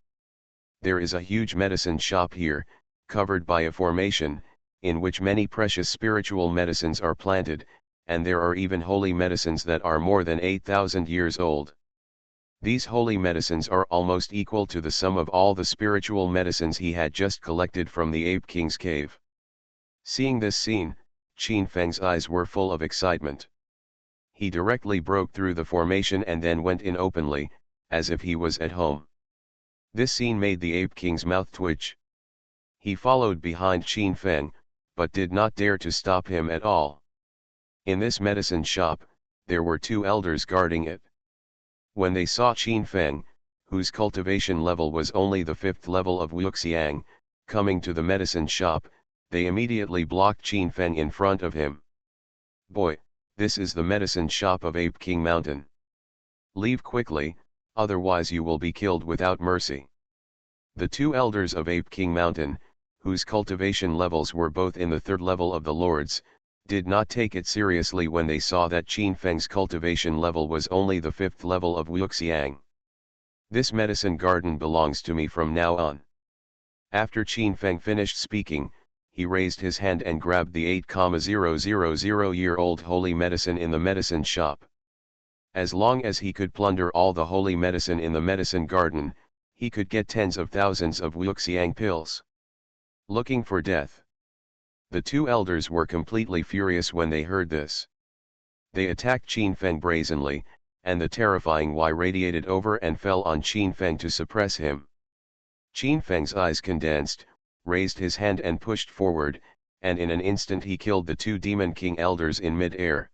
There is a huge medicine shop here, covered by a formation, in which many precious spiritual medicines are planted, and there are even holy medicines that are more than 8,000 years old. These holy medicines are almost equal to the sum of all the spiritual medicines he had just collected from the Ape King's cave. Seeing this scene, Qin Feng's eyes were full of excitement. He directly broke through the formation and then went in openly, as if he was at home. This scene made the Ape King's mouth twitch. He followed behind Qin Feng, but did not dare to stop him at all. In this medicine shop, there were two elders guarding it. When they saw Qin Feng, whose cultivation level was only the 5th level of Wuxiang, coming to the medicine shop, they immediately blocked Qin Feng in front of him. "Boy, this is the medicine shop of Ape King Mountain. Leave quickly, otherwise you will be killed without mercy." The two elders of Ape King Mountain, whose cultivation levels were both in the 3rd level of the Lords, did not take it seriously when they saw that Qin Feng's cultivation level was only the 5th level of Wuxiang. "This medicine garden belongs to me from now on." After Qin Feng finished speaking, he raised his hand and grabbed the 8,000-year-old holy medicine in the medicine shop. As long as he could plunder all the holy medicine in the medicine garden, he could get tens of thousands of Wuxiang pills. Looking for death. The two elders were completely furious when they heard this. They attacked Qin Feng brazenly, and the terrifying Yi radiated over and fell on Qin Feng to suppress him. Qin Feng's eyes condensed, raised his hand and pushed forward, and in an instant he killed the two Demon King elders in mid-air.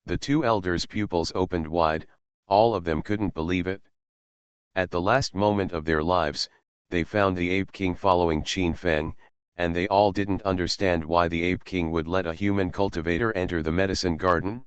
The two elders' pupils opened wide, all of them couldn't believe it. At the last moment of their lives, they found the Ape King following Qin Feng, and they all didn't understand why the Ape King would let a human cultivator enter the medicine garden.